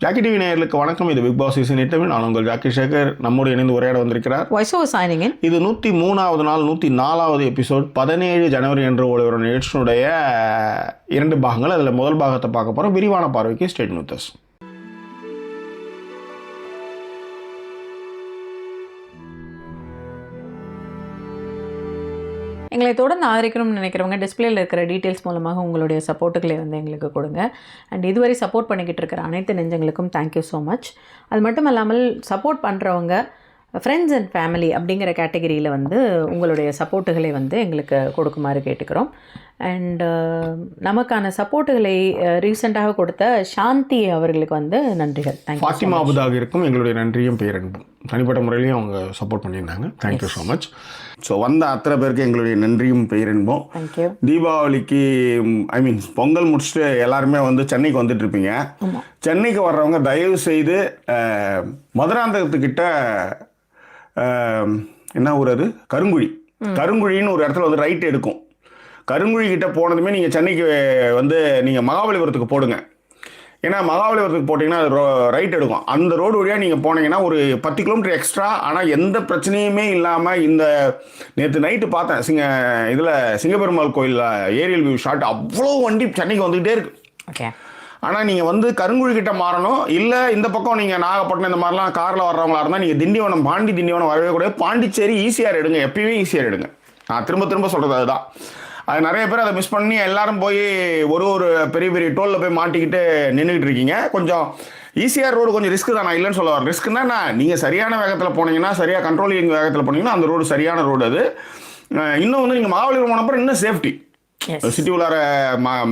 Jackie TV நேயர்களுக்கு வணக்கம். இது பிக் பாஸ் சீசன் 8. நான் உங்கள் ஜாக்கி சேகர் நம்மோடு இணைந்து உரையாட வந்திருக்கிறார். இது 103வது நாள் 104வது எபிசோட் 17 ஜனவரி என்று ஒரு நிகழ்ச்சியினுடைய 2 பாகங்கள். அதில் முதல் பாகத்தை பார்க்க போகிறோம். விரிவான பார்வைக்கு ஸ்டேட் வித் அஸ். எங்களை தொடர்ந்து ஆதரிக்கணும்னு நினைக்கிறவங்க டிஸ்பிளேல இருக்கிற டீட்டெயில்ஸ் மூலமாக உங்களுடைய சப்போர்ட்டுகளை எங்களுக்கு கொடுங்க. அண்ட் இதுவரை சப்போர்ட் பண்ணிக்கிட்டு இருக்கிற அனைத்து நெஞ்சங்களுக்கும் தேங்க்யூ ஸோ மச். அது மட்டும் இல்லாமல் சப்போர்ட் பண்ணுறவங்க ஃப்ரெண்ட்ஸ் அண்ட் ஃபேமிலி அப்படிங்கிற கேட்டகரியில் உங்களுடைய சப்போர்ட்டுகளை எங்களுக்கு கொடுக்குமாறு கேட்டுக்கிறோம். அண்ட் நமக்கான சப்போர்ட்டுகளை ரீசெண்டாக கொடுத்த சாந்தி அவர்களுக்கு நன்றிகள். ஃபாத்திமா அபுதாக இருக்கும் எங்களுடைய நன்றியும் பேரன்பும். தனிப்பட்ட முறையிலையும் அவங்க சப்போர்ட் பண்ணியிருந்தாங்க. Thank you so much. ஸோ வந்த அத்தனை பேருக்கு எங்களுடைய நன்றியும் பெயரின்போம். தேங்க்யூ. தீபாவளிக்கு பொங்கல் முடிச்சுட்டு எல்லாருமே சென்னைக்கு வந்துட்டு இருப்பீங்க. சென்னைக்கு வர்றவங்க தயவு செய்து மதுராந்தகத்துக்கிட்ட என்ன ஊர் அது, கருங்குழின்னு ஒரு இடத்துல ரைட் எடுக்கும். கருங்குழி கிட்ட போனதுமே நீங்கள் சென்னைக்கு நீங்கள் மகாபலிபுரத்துக்கு போடுங்க. ஏன்னா மகாபலிபுரத்துக்கு போட்டிங்கன்னா அது ரைட் எடுக்கும். அந்த ரோடு வழியாக நீங்கள் போனீங்கன்னா ஒரு 10 கிலோமீட்டர் எக்ஸ்ட்ரா. ஆனால் எந்த பிரச்சனையுமே இல்லாமல் நேற்று நைட்டு பார்த்தேன் சிங்கப்பெருமாள் கோயிலில் ஏரியல் வியூ ஷாட். அவ்வளோ வண்டி சென்னைக்கு வந்துக்கிட்டே இருக்கு. ஓகே. ஆனால் நீங்கள் கருங்குழி கிட்ட மாறணும். இல்லை இந்த பக்கம் நீங்கள் நாகப்பட்டினம் இந்த மாதிரிலாம் காரில் வர்றவங்களா இருந்தால் நீங்கள் திண்டிவனம் வரவே கூடாது. பாண்டிச்சேரி ஈஸியாக எடுங்க. எப்பயுமே ஈஸியாக எடுங்க. நான் திரும்ப சொல்கிறது அதுதான். அது நிறைய பேர் அதை மிஸ் பண்ணி எல்லாரும் போய் ஒரு பெரிய டோலில் போய் மாட்டிக்கிட்டு நின்றுக்கிட்டு இருக்கீங்க. கொஞ்சம் ஈஸியாக ரோடு கொஞ்சம் ரிஸ்க்கு தான். நான் இல்லைன்னு சொல்ல வரேன். ரிஸ்க்குன்னா நீங்கள் சரியான வேகத்தில் போனீங்கன்னா, சரியாக கண்ட்ரோலிங் வேகத்தில் போனீங்கன்னா அந்த ரோடு சரியான ரோடு அது. இன்னும் நீங்கள் மகாபலிபுரம் போனப்பறம் இன்னும் சேஃப்டி. சிட்டி உள்ளார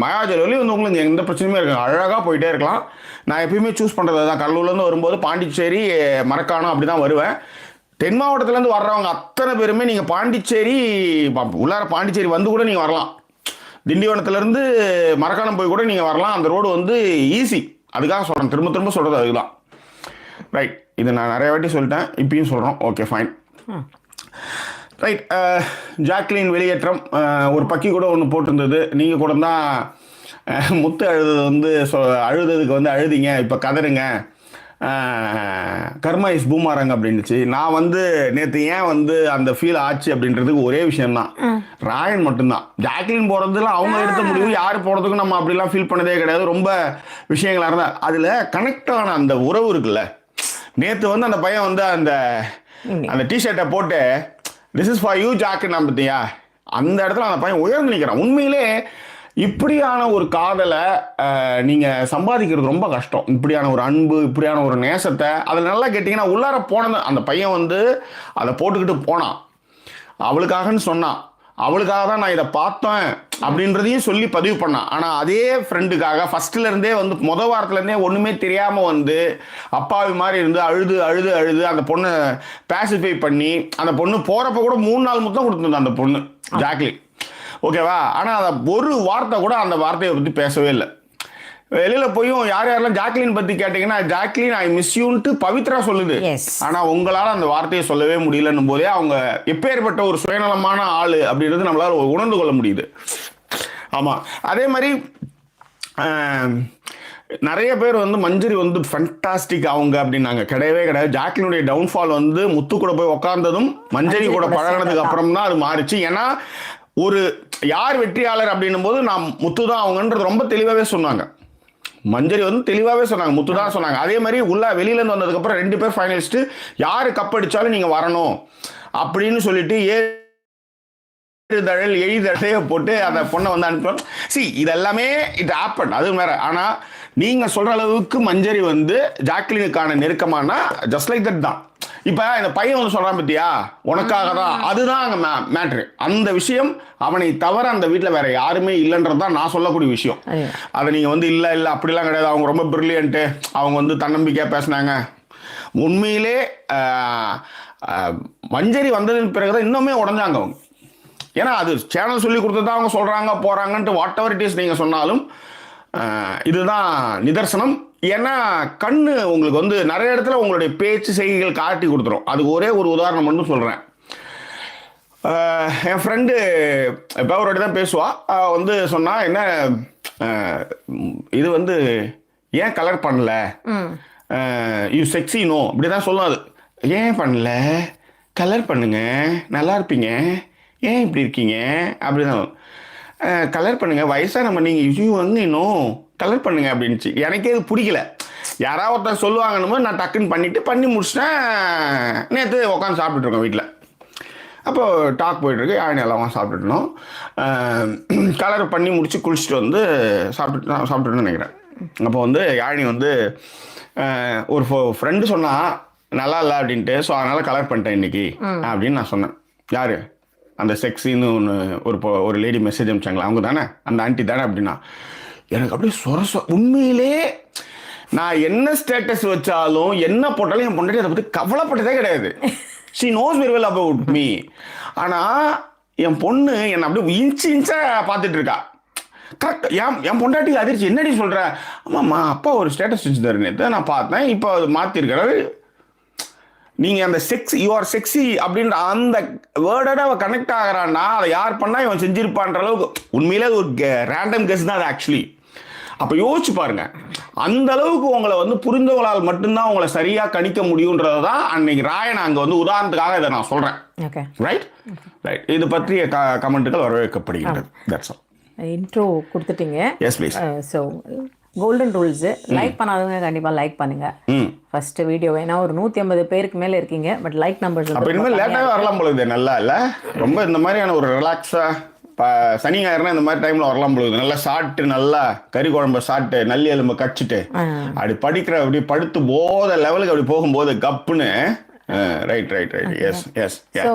மயாஜல் வழி உங்களுக்கு எந்த பிரச்சனையுமே இருக்கு. அழகாக போயிட்டே இருக்கலாம். நான் எப்பயுமே சூஸ் பண்ணுறது தான். கடலூர்லேருந்து வரும்போது பாண்டிச்சேரி மரக்காணம் அப்படி தான் வருவேன். தென் மாவட்டத்துலேருந்து வர்றவங்க அத்தனை பேருமே நீங்கள் பாண்டிச்சேரி கூட நீங்கள் வரலாம். திண்டிவனத்துலேருந்து மரக்காணம் போய் கூட நீங்கள் வரலாம். அந்த ரோடு ஈஸி. அதுக்காக சொல்கிறேன். திரும்ப சொல்கிறது அதுதான். ரைட். இது நான் நிறைய வாட்டி சொல்லிட்டேன், இப்பயும் சொல்கிறோம். Okay, fine. ரைட். ஜாக்லின் வெளியேற்றம். ஒரு பக்கி கூட ஒன்று போட்டிருந்தது. நீங்கள் கூட தான் முத்து அழுததுக்கு அழுதிங்க, இப்போ கதறுங்க, கர்மா இஸ் பூமாரங்க அப்படின்னுச்சு. நான் நேற்று ஏன் அந்த ஃபீல் ஆச்சு அப்படின்றதுக்கு ஒரே விஷயம்தான். ராயன் மட்டும்தான். ஜாக்லின் போகிறதுலாம் அவங்க எடுத்த முடிவு. யார் போகிறதுக்கும் நம்ம அப்படிலாம் ஃபீல் பண்ணதே கிடையாது. ரொம்ப விஷயங்களாக இருந்தால் அதில் கனெக்ட் ஆன அந்த உறவு இருக்குல்ல. நேற்று அந்த பையன் அந்த டிஷர்ட்டை போட்டு திஸ் இஸ் ஃபார் யூ ஜாக்குன்னு பார்த்தியா, அந்த இடத்துல அந்த பையன் உயர்ந்து நிற்கிறான். உண்மையிலே இப்படியான ஒரு காதலை நீங்கள் சம்பாதிக்கிறது ரொம்ப கஷ்டம். இப்படியான ஒரு அன்பு, இப்படியான ஒரு நேசத்தை அதில் நல்லா கேட்டிங்கன்னா உள்ளார போனது. அந்த பையன் அதை போட்டுக்கிட்டு போனான். அவளுக்காகன்னு சொன்னான். அவளுக்காக தான் நான் இதை பார்த்தேன் அப்படின்றதையும் சொல்லி பதிவு பண்ணான். ஆனால் அதே ஃப்ரெண்டுக்காக ஃபஸ்ட்லேருந்தே மொதல் வாரத்துலேருந்தே ஒன்றுமே தெரியாமல் அப்பாவி மாதிரி இருந்து அழுது அந்த பொண்ணை பேசிஃபை பண்ணி அந்த பொண்ணு போகிறப்ப கூட 3 நாள் முத்தம் கொடுத்துருந்தா அந்த பொண்ணு ஜாக்லின். ஓகேவா? ஆனால் அதை ஒரு வார்த்தை கூட அந்த வார்த்தையை பற்றி பேசவே இல்லை. வெளியில் போயும் யாரெல்லாம் ஜாக்லின் பற்றி கேட்டிங்கன்னா, ஜாக்லின் ஐ மிஸ் யூன்ட்டு பவித்ரா சொல்லுது. ஆனால் உங்களால் அந்த வார்த்தையை சொல்லவே முடியலன்னும் போதே அவங்க எப்பேற்பட்ட ஒரு சுயநலமான ஆள் அப்படின்றது நம்மளால் உணர்ந்து கொள்ள முடியுது. ஆமாம். அதே மாதிரி நிறைய பேர் மஞ்சரி ஃபென்டாஸ்டிக் அவங்க அப்படின்னாங்க. கிடையவே கிடையாது. ஜாக்லினுடைய டவுன்ஃபால் முத்து கூட போய் உட்கார்ந்ததும் மஞ்சரி கூட பழகினதுக்கு அப்புறம் தான் அது மாறிச்சு. ஏன்னா ஒரு யார் வெற்றியாளர் அப்படின்னும் போது நான் முத்து தான் அவங்கன்றது ரொம்ப தெளிவாகவே சொன்னாங்க. மஞ்சரி தெளிவாகவே சொன்னாங்க, முத்து தான் சொன்னாங்க. அதே மாதிரி வெளியிலேருந்து வந்ததுக்கப்புறம் 2 பேர் ஃபைனலிஸ்ட்டு, யார் கப் அடித்தாலும் நீங்கள் வரணும் அப்படின்னு சொல்லிட்டு எழுதழைய போட்டு அந்த பொண்ணை அனுப்புவாங்க. இதெல்லாமே இட் ஹேப்பன். அது வேற. ஆனால் நீங்கள் சொல்கிற அளவுக்கு மஞ்சரி ஜாக்லினுக்கான நெருக்கமானா ஜஸ்ட் லைக் தட் தான். இப்போ இந்த பையன் சொல்கிறான் பத்தியா, உனக்காக தான். அதுதான் அங்கே மேட்ரு. அந்த விஷயம் அவனை தவிர அந்த வீட்டில் வேற யாருமே இல்லைன்றது தான் நான் சொல்லக்கூடிய விஷயம். அதை நீங்கள் இல்லை அப்படிலாம் கிடையாது, அவங்க ரொம்ப பிரில்லியன்ட்டு, அவங்க தன்னம்பிக்கையாக பேசினாங்க. உண்மையிலே மஞ்சரி வந்ததுக்கு பிறகுதான் இன்னுமே உடஞ்சாங்க அவங்க. ஏன்னா அது சேனல் சொல்லி கொடுத்தது தான் அவங்க சொல்கிறாங்க போகிறாங்கன்ட்டு வாட் எவர் இட் இஸ் நீங்கள் சொன்னாலும் இதுதான் நிதர்சனம். ஏன்னா கண்ணு உங்களுக்கு நிறைய இடத்துல உங்களுடைய பேச்சு செய்கைகள் காட்டி கொடுத்துரும். அதுக்கு ஒரே ஒரு உதாரணம் மட்டும் சொல்கிறேன். என் ஃப்ரெண்டு இப்போ ஒரு வாட்டி தான் பேசுவா. சொன்னால் என்ன இது ஏன் கலர் பண்ணல, யூ செக்ஸி நோ இப்படி தான் சொல்லும். அது ஏன் பண்ணல, கலர் பண்ணுங்க நல்லா இருப்பீங்க, ஏன் இப்படி இருக்கீங்க அப்படிதான். கலர் பண்ணுங்க வயசான நீங்கள் யூ வந்து இன்னும் கலர் பண்ணுங்க அப்படின்ச்சு. எனக்கே இது பிடிக்கல. யாராவது ஒருத்தர் சொல்லுவாங்கன்னு நான் டக்குன்னு பண்ணி முடிச்சிட்டேன். நேற்று உட்காந்து சாப்பிட்டுருக்கோம் வீட்டில். அப்போ டாக் போயிட்டுருக்கு, யாழ் எல்லாம் சாப்பிட்டுட்டோம். கலர் பண்ணி முடிச்சு குளிச்சுட்டு வந்து சாப்பிட்டுட்டு நினைக்கிறேன். அப்போ வந்து யாழினி வந்து ஒரு ஃப்ரெண்டு சொன்னால் நல்லா இல்லை அப்படின்ட்டு, ஸோ அதனால் கலர் பண்ணிட்டேன் இன்னைக்கு அப்படின்னு நான் சொன்னேன். யார் அந்த செக்ஸின்னு ஒரு லேடி மெசேஜ் அனுப்பிச்சாங்களா, அவங்க தானே அந்த ஆண்டி தானே அப்படின்னா எனக்கு அப்படியே உண்மையிலே நான் என்ன ஸ்டேட்டஸ் வச்சாலும் என்ன போட்டாலும் என் பொண்டாட்டி அதை பற்றி கவலைப்பட்டதே கிடையாது. She knows very well about me. ஆனால் என் பொண்ணு என்னை அப்படியே இன்ச்சாக பார்த்துட்டு இருக்கா. கரெக்ட். என் பொண்டாட்டிக்கு அதிர்ச்சி. என்னடி சொல்கிற? ஆமாம்மா அப்பா ஒரு ஸ்டேட்டஸ் வச்சுருந்தாரு நேற்று, நான் பார்த்தேன், இப்போ அது மாற்றிருக்கிறாரு. நீங்கள் அந்த யூ ஆர் செக்ஸி அப்படின்ற அந்த வேர்டோட அவள் கனெக்ட் ஆகிறான்னா அதை யார் பண்ணால் இவன் செஞ்சிருப்பான்ற அளவுக்கு உண்மையிலே அது ஒரு ரேண்டம் கெஸ் தான் அது ஆக்சுவலி. அப்போ யோசிச்சு பாருங்க, அந்த அளவுக்கு உங்களை வந்து புரிந்தவங்களால் மட்டும்தான் உங்களை சரியாக கணிக்க முடியுன்றதை தான் அன்னைக்கு ராயன் அங்கே வந்து உதாரணத்துக்காக இதை நான் சொல்கிறேன். ரைட். இது பற்றிய கமெண்ட்டுகள் வரவேற்கப்படுகின்றது. That's all. இன்ட்ரோ கொடுத்துட்டீங்க. Yes please. So golden rules like பண்ணாதவங்க கண்டிப்பாக லைக் பண்ணுங்க ஃபர்ஸ்ட் வீடியோ. ஏன்னா ஒரு 150 பேருக்கு மேலே இருக்கீங்க, பட் லைக் நம்பர்ஸ் அப்போ இனிமேல் லேட்டாகவே வரலாம் பொழுது. நல்லா இல்லை ரொம்ப இந்த மாதிரியான ஒரு ரிலாக்ஸாக சனி ஞாயிறுனா இந்த மாதிரி டைமில் வரலாம் பொழுது. நல்லா சாப்பிட்டு நல்லா கறி குழம்பு சாப்பிட்டு நல்லி எலும்பு கடிச்சிட்டு அப்படி அப்படி படுத்து போத லெவலுக்கு அப்படி போகும்போது கப்புன்னு. ரைட். எஸ். ஸோ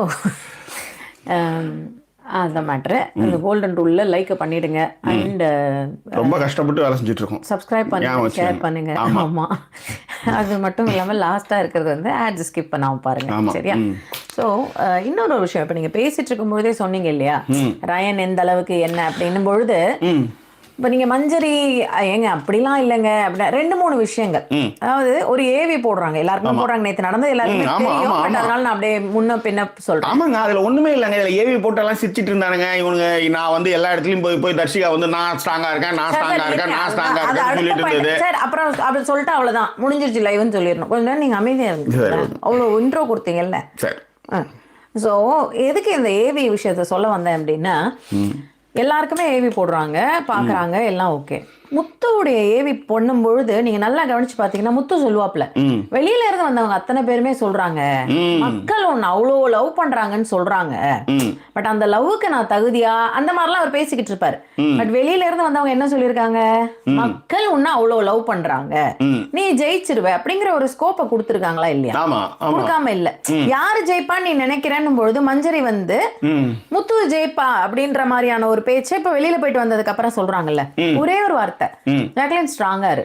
அந்த மேட்ரு அந்த கோல்டன் ரூலில் லைக் பண்ணிடுங்க. அண்ட் ரொம்ப கஷ்டப்பட்டு வேலை செஞ்சுட்டு இருக்கோம். சப்ஸ்கிரைப் பண்ணுங்க, ஷேர் பண்ணுங்க. ஆமாம், அது மட்டும் இல்லாமல் லாஸ்ட்டாக இருக்கிறது வந்து ஆட்ஸ் ஸ்கிப் பண்ணாமல் பாருங்க. சரியா? ஸோ இன்னொரு விஷயம், இப்போ நீங்கள் பேசிட்டு இருக்கும்போதே சொன்னீங்க இல்லையா ரயன் எந்த அளவுக்கு என்ன அப்படின்னும் பொழுது, இப்போ நீங்கள் மஞ்சரி ஏங்க அப்படிலாம் இல்லைங்க அப்படின்னா 2-3 விஷயங்கள். அதாவது ஒரு ஏவி போடுறாங்க, எல்லாருக்கும் போடுறாங்க, நேற்று நடந்தது எல்லாருக்குமே தெரியும். அதனால நான் அப்படியே முன்ன பின்ன சொல்றேன். ஆமாங்க, அதுல ஒண்ணுமே இல்லைங்க. இதுல ஏவி போட்டெல்லாம் சிரிச்சிட்டு இருந்தானுங்க இவனுங்க. நான் வந்து எல்லா இடத்துலயும் போய் தர்ஷிகா வந்து நான் ஸ்ட்ராங்கா இருக்கேன் சொல்லிட்டு இருந்தது. சரி, அப்புறம் அப்படி சொல்லிட்டு அவ்வளவுதான் முடிஞ்சிருச்சு லைவ்னு சொல்லிடணும். கொஞ்ச நேரம் நீங்க அமைதியா இருங்க. அவ்வளவு இன்ட்ரோ கொடுத்தீங்கல்ல. சரி. ஸோ எதுக்கு இந்த ஏவி விஷயத்த சொல்ல வந்தேன் அப்படின்னா, எல்லாருக்குமே ஏவி போடுறாங்க, பார்க்குறாங்க, எல்லாம் ஓகே. முத்துவுடைய ஏவி பண்ணும் பொழுது நீங்க நல்லா கவனிச்சு பாத்தீங்கன்னா முத்து சொல்லுவாப்ல, வெளியில இருந்து வந்தவங்க அத்தனை பேருமே சொல்றாங்க மக்கள் ஒன்னு அவ்வளோ லவ் பண்றாங்கன்னு சொல்றாங்க, பட் அந்த லவ்வுக்கு நான் தகுதியா அந்த மாதிரிலாம் அவர் பேசிக்கிட்டு இருப்பாரு. பட் வெளியில இருந்து வந்தவங்க என்ன சொல்லியிருக்காங்க, மக்கள் ஒன்னு அவ்வளோ லவ் பண்றாங்க, நீ ஜெயிச்சிருவ அப்படிங்கிற ஒரு ஸ்கோப்பை கொடுத்துருக்காங்களா இல்லையா? கொடுக்காம இல்ல. யாரு ஜெயிப்பான்னு நீ நினைக்கிறேன்னு பொழுது மஞ்சரி வந்து முத்து ஜெயிப்பா அப்படின்ற மாதிரியான ஒரு பேச்சை இப்ப வெளியில போயிட்டு வந்ததுக்கு அப்புறம் சொல்றாங்கல்ல. ஒரே ஒரு வார்த்தை, ஜாக்லின் ஸ்ட்ராங்கா இரு,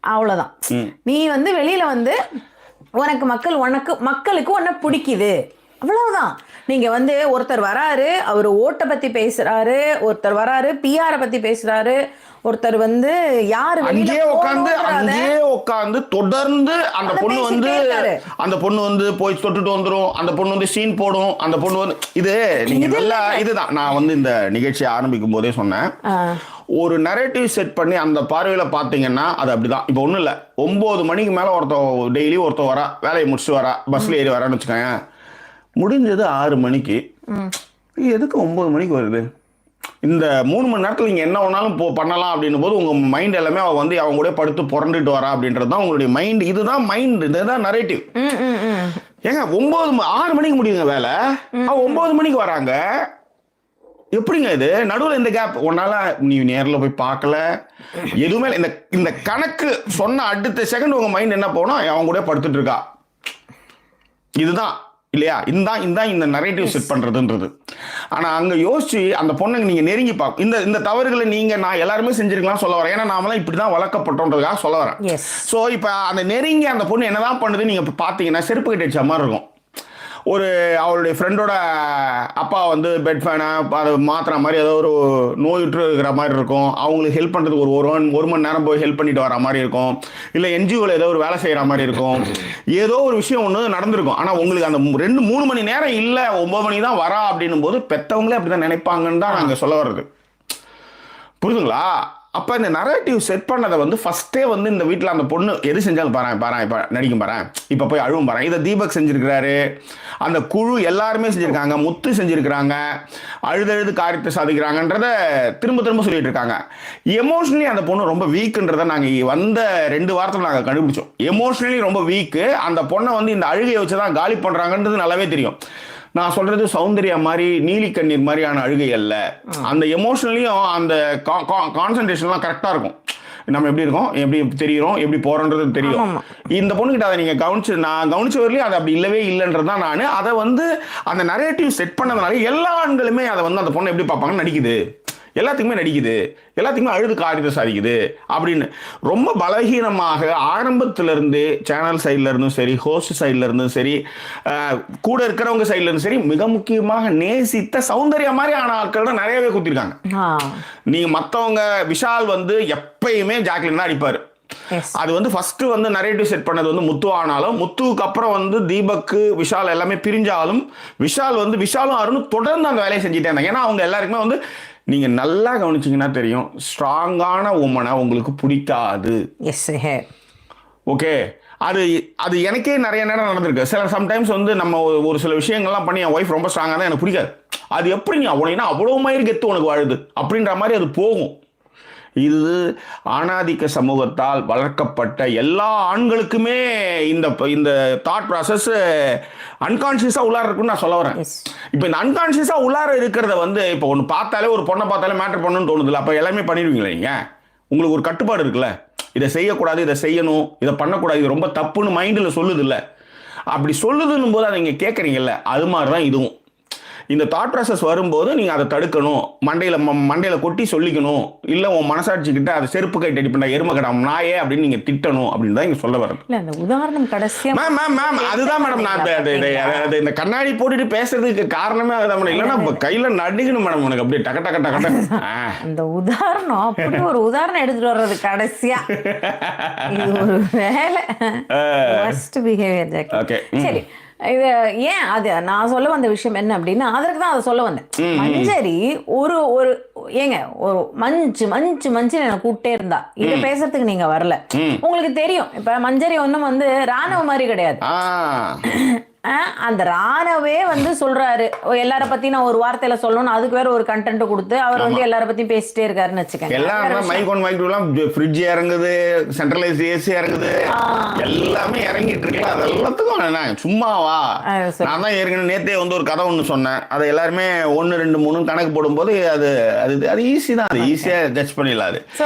அவ்வளவுதான். நீ வந்து வெளியில வந்து உனக்கு மக்களுக்கு உன்ன பிடிக்குது, அவ்வளவுதான். நீங்க வந்து ஒருத்தர் வராரு, அவர் ஓட்டை பத்தி பேசுறாரு, ஒருத்தர் வராரு பிஆர பத்தி பேசுறாரு, ஒருத்தர் வந்து யாரு அங்கேயே உட்காந்து தொடர்ந்து அந்த பொண்ணு வந்து போய் தொட்டுட்டு வந்துரும், அந்த பொண்ணு வந்து சீன் போடும், அந்த பொண்ணு வந்து இது நீங்க நல்லா இதுதான் நான் வந்து இந்த நிகழ்ச்சியை ஆரம்பிக்கும் போதே சொன்னேன். ஒரு நரேட்டிவ் செட் பண்ணி அந்த பார்வையில பாத்தீங்கன்னா அது அப்படிதான். இப்போ ஒண்ணும் இல்ல, 9 மணிக்கு மேல டெய்லி ஒருத்தர் வரா, வேலையை முடிச்சுட்டு வரா, பஸ்ல ஏறி வரான்னு வச்சுக்கோங்க, முடிஞ்சது 6 மணிக்கு, எதுக்கு 9 மணிக்கு வருது? இந்த 3 மணி நேரத்தில் நீங்கள் என்ன வேணாலும் பண்ணலாம் அப்படின்னும் போது உங்கள் மைண்ட் எல்லாமே அவள் வந்து அவங்க கூட படுத்து புரண்டுட்டு வரா அப்படின்றது தான் உங்களுடைய மைண்ட். இதுதான் மைண்ட், இதுதான் நரேட்டிவ். ஏங்க 6 மணிக்கு முடியுங்க வேலை, அவள் 9 மணிக்கு வராங்க, எப்படிங்க இது? நடுவில் இந்த கேப் உன்னால நீ நேரில் போய் பார்க்கல எதுவுமே. இந்த கணக்கு சொன்ன அடுத்த செகண்ட் உங்கள் மைண்ட் என்ன போனோம், அவங்க கூட படுத்துட்டு இருக்கா. இதுதான் இல்லையா? இந்த நரேட்டிவ் செட் பண்றதுன்றது. ஆனா அங்க யோசிச்சு அந்த பொண்ணை நீங்க நெருங்கி பார்க்கும். இந்த தவறுகளை நான் எல்லாருமே செஞ்சிருக்கலாம் சொல்ல வரேன். ஏன்னா நாமெல்லாம் இப்படிதான் வளர்க்கப்பட்டோன்றதுக்காக சொல்ல வரேன். சோ இப்ப அந்த நெருங்கி அந்த பொண்ணு என்னதான் பண்ணுது நீங்க பாத்தீங்கன்னா செருப்பு கட்டி வச்ச மாதிரி இருக்கும். ஒரு அவளுடைய ஃப்ரெண்டோட அப்பா வந்து பெட் ஃபேனை அதை மாத்துற மாதிரி ஏதோ ஒரு நோயுற்று இருக்கிற மாதிரி இருக்கும். அவங்களுக்கு ஹெல்ப் பண்ணுறதுக்கு ஒரு மணி நேரம் போய் ஹெல்ப் பண்ணிட்டு வர மாதிரி இருக்கும். இல்லை என்ஜிஓவில் ஏதோ ஒரு வேலை செய்கிற மாதிரி இருக்கும். ஏதோ ஒரு விஷயம் ஒன்று நடந்திருக்கும். ஆனால் உங்களுக்கு அந்த 2-3 மணி நேரம் இல்லை, 9 மணி தான் வரா அப்படின்னும் போது பெற்றவங்களே அப்படி தான் நினைப்பாங்கன்னு தான் நாங்கள் சொல்ல வர்றது. புரியுதுங்களா? அப்போ இந்த நரேட்டிவ் செட் பண்ணதை வந்து ஃபஸ்ட்டே வந்து இந்த வீட்டில் அந்த பொண்ணு எது செஞ்சாலும் பாறேன் இப்போ நடிக்கும் பாறேன், இப்போ போய் அழுவும் பாறேன், இதை தீபக் செஞ்சுருக்கிறாரு, அந்த குழு எல்லாருமே செஞ்சுருக்காங்க, முத்து செஞ்சுருக்கிறாங்க, அழுதழுது காரியத்தை சாதிக்கிறாங்கன்றத திரும்ப திரும்ப சொல்லிட்டு இருக்காங்க. எமோஷனலி அந்த பொண்ணு ரொம்ப வீக்குன்றதை நாங்கள் வந்த 2 வாரத்தில் நாங்கள் கண்டுபிடிச்சோம். எமோஷனலி ரொம்ப வீக்கு. அந்த பொண்ணை வந்து இந்த அழுகையை வச்சு தான் காலி பண்ணுறாங்கன்றது நல்லாவே தெரியும். நான் சொல்றது சௌந்தர்யா மாதிரி நீலி கண்ணீர் மாதிரியான அழுகை அல்ல. அந்த எமோஷனலியும் அந்த கான்சன்ட்ரேஷன்லாம் கரெக்டாக இருக்கும். நம்ம எப்படி இருக்கோம், எப்படி தெரியும், எப்படி போறோன்றது தெரியும். இந்த பொண்ணுகிட்ட அதை நீங்க நான் கவனிச்ச வரலையும் அது அப்படி இல்லவே இல்லைன்றது தான். நான் அதை வந்து அந்த நரேட்டிவ் செட் பண்ணதுனால எல்லா ஆண்களுமே அதை வந்து அந்த பொண்ணை எப்படி பார்ப்பாங்கன்னு நடிக்குது, எல்லாத்துக்குமே நடிக்குது, எல்லாத்துக்குமே அழுது காரியத்தை சாதிக்குது அப்படின்னு ரொம்ப பலகீனமாக ஆரம்பத்திலிருந்து சேனல் சைட்ல இருந்தும் சரி, ஹோஸ்ட் சைட்ல இருந்தும் சரி, கூட இருக்கிறவங்க சைட்ல இருந்தும் சரி, மிக முக்கியமாக நேசித்த சௌந்தர்யா மாதிரி ஆன ஆட்கள் தான் நிறையவே குத்திருக்காங்க. நீங்க மற்றவங்க விஷால் வந்து எப்பயுமே ஜாக்லின் தான் அடிப்பாரு. அது வந்து ஃபர்ஸ்ட் வந்து நரேட்டிவ் செட் பண்ணது வந்து முத்து ஆனாலும், முத்துவுக்கு அப்புறம் வந்து தீபக்கு விஷால் எல்லாமே பிரிஞ்சாலும், விஷாலும் அருணும் தொடர்ந்து அந்த வேலையை செஞ்சுட்டே இருந்தாங்க. ஏன்னா அவங்க எல்லாருக்குமே வந்து நீங்க நல்லா கவனிச்சீங்கன்னா தெரியும், ஸ்ட்ராங்கான உமனை உங்களுக்கு பிடிக்காது. ஓகே, அது எனக்கே நிறைய நேரம் நடந்திருக்கு. சம்டைம்ஸ் வந்து நம்ம ஒரு சில விஷயங்கள்லாம் பண்ணி என் ஒய்ஃப் ரொம்ப ஸ்ட்ராங்காக தான் எனக்கு பிடிக்காது. அது எப்படி நீ அவ்வளோ மயிர் கெத்து உனக்கு வாழுது அப்படின்ற மாதிரி அது போகும். இது ஆணாதிக்க சமூகத்தால் வளர்க்கப்பட்ட எல்லா ஆண்களுக்குமே இந்த தாட் ப்ராசஸ் அன்கான்ஷியஸாக உள்ளார இருக்குன்னு நான் சொல்ல வரேன். இப்போ இந்த அன்கான்ஷியஸாக உள்ளார இருக்கிறத வந்து இப்போ ஒன்று பார்த்தாலே, ஒரு பொண்ணை பார்த்தாலே மேட்டர் பண்ணணும்னு தோணுதுல, அப்போ எல்லாமே பண்ணிடுவீங்களா நீங்கள்? உங்களுக்கு ஒரு கட்டுப்பாடு இருக்குல்ல, இதை செய்யக்கூடாது, இதை செய்யணும், இதை பண்ணக்கூடாது, இது ரொம்ப தப்புன்னு மைண்டில் சொல்லுது இல்லை? அப்படி சொல்லுதுன்னும் போது அதை நீங்கள் கேட்குறீங்கல்ல, அது மாதிரி தான் இதுவும். இந்த தாட் ப்ராசஸ் வரும்போது நீங்கள் அதை தடுக்கணும், மண்டையில் கொட்டி சொல்லிக்கணும், இல்லை உன் மனசாட்சிக்கிட்ட அதை செருப்பு கை அடி பண்ண எருமை கடாம் நாயே அப்படின்னு நீங்கள் திட்டணும் அப்படின்னு தான் இங்கே சொல்ல வரேன். இல்லை, அந்த உதாரணம் கடைசியாக மேம் அதுதான் மேடம், நான் இந்த கண்ணாடி போட்டுட்டு பேசுறதுக்கு காரணமே அதுதான் மேடம். இல்லைன்னா இப்போ கையில் நடுக்கணும் மேடம் உனக்கு அப்படியே டக்க டக்க டக்க. அந்த உதாரணம் அப்படி ஒரு உதாரணம் எடுத்துட்டு வர்றது கடைசியா இது ஒரு வேலை பிஹேவியர். ஓகே, சரி, இது ஏன் அது நான் சொல்ல வந்த விஷயம் என்ன அப்படின்னா, அதற்கு தான் அதை சொல்ல வந்தேன். மஞ்சரி ஒரு ஏங்க ஒரு மஞ்சு என்ன கூப்பிட்டே இருந்தா, இதை பேசுறதுக்கு நீங்க வரல. உங்களுக்கு தெரியும், இப்ப மஞ்சரி ஒன்றும் வந்து ராணுவ மாதிரி கிடையாது. அந்த ராணவே வந்து சொல்றாரு எல்லார பத்தி நான் ஒரு வார்த்தையில சொல்லணும், அதுக்கு வேற ஒரு கண்டென்ட் கொடுத்து அவர் வந்து எல்லார பத்தியும் பேசிட்டே இருக்காருன்னு வச்சுக்கேன். எல்லாம் ஃப்ரிட்ஜ் இறங்குது, சென்ட்ரலைஸ் ஏசி இறங்குது, எல்லாமே இறங்கிட்டு இருக்குல்ல, அது எல்லாத்துக்கும் சும்மாவா? நான் தான் ஏற்கனவே நேத்தே வந்து ஒரு கதை ஒன்று சொன்னேன். அதை எல்லாருமே 1 2 3 கணக்கு போடும்போது அது ஈஸி தான், அது ஈஸியா ஜட்ஜ் பண்ணிடலாம்.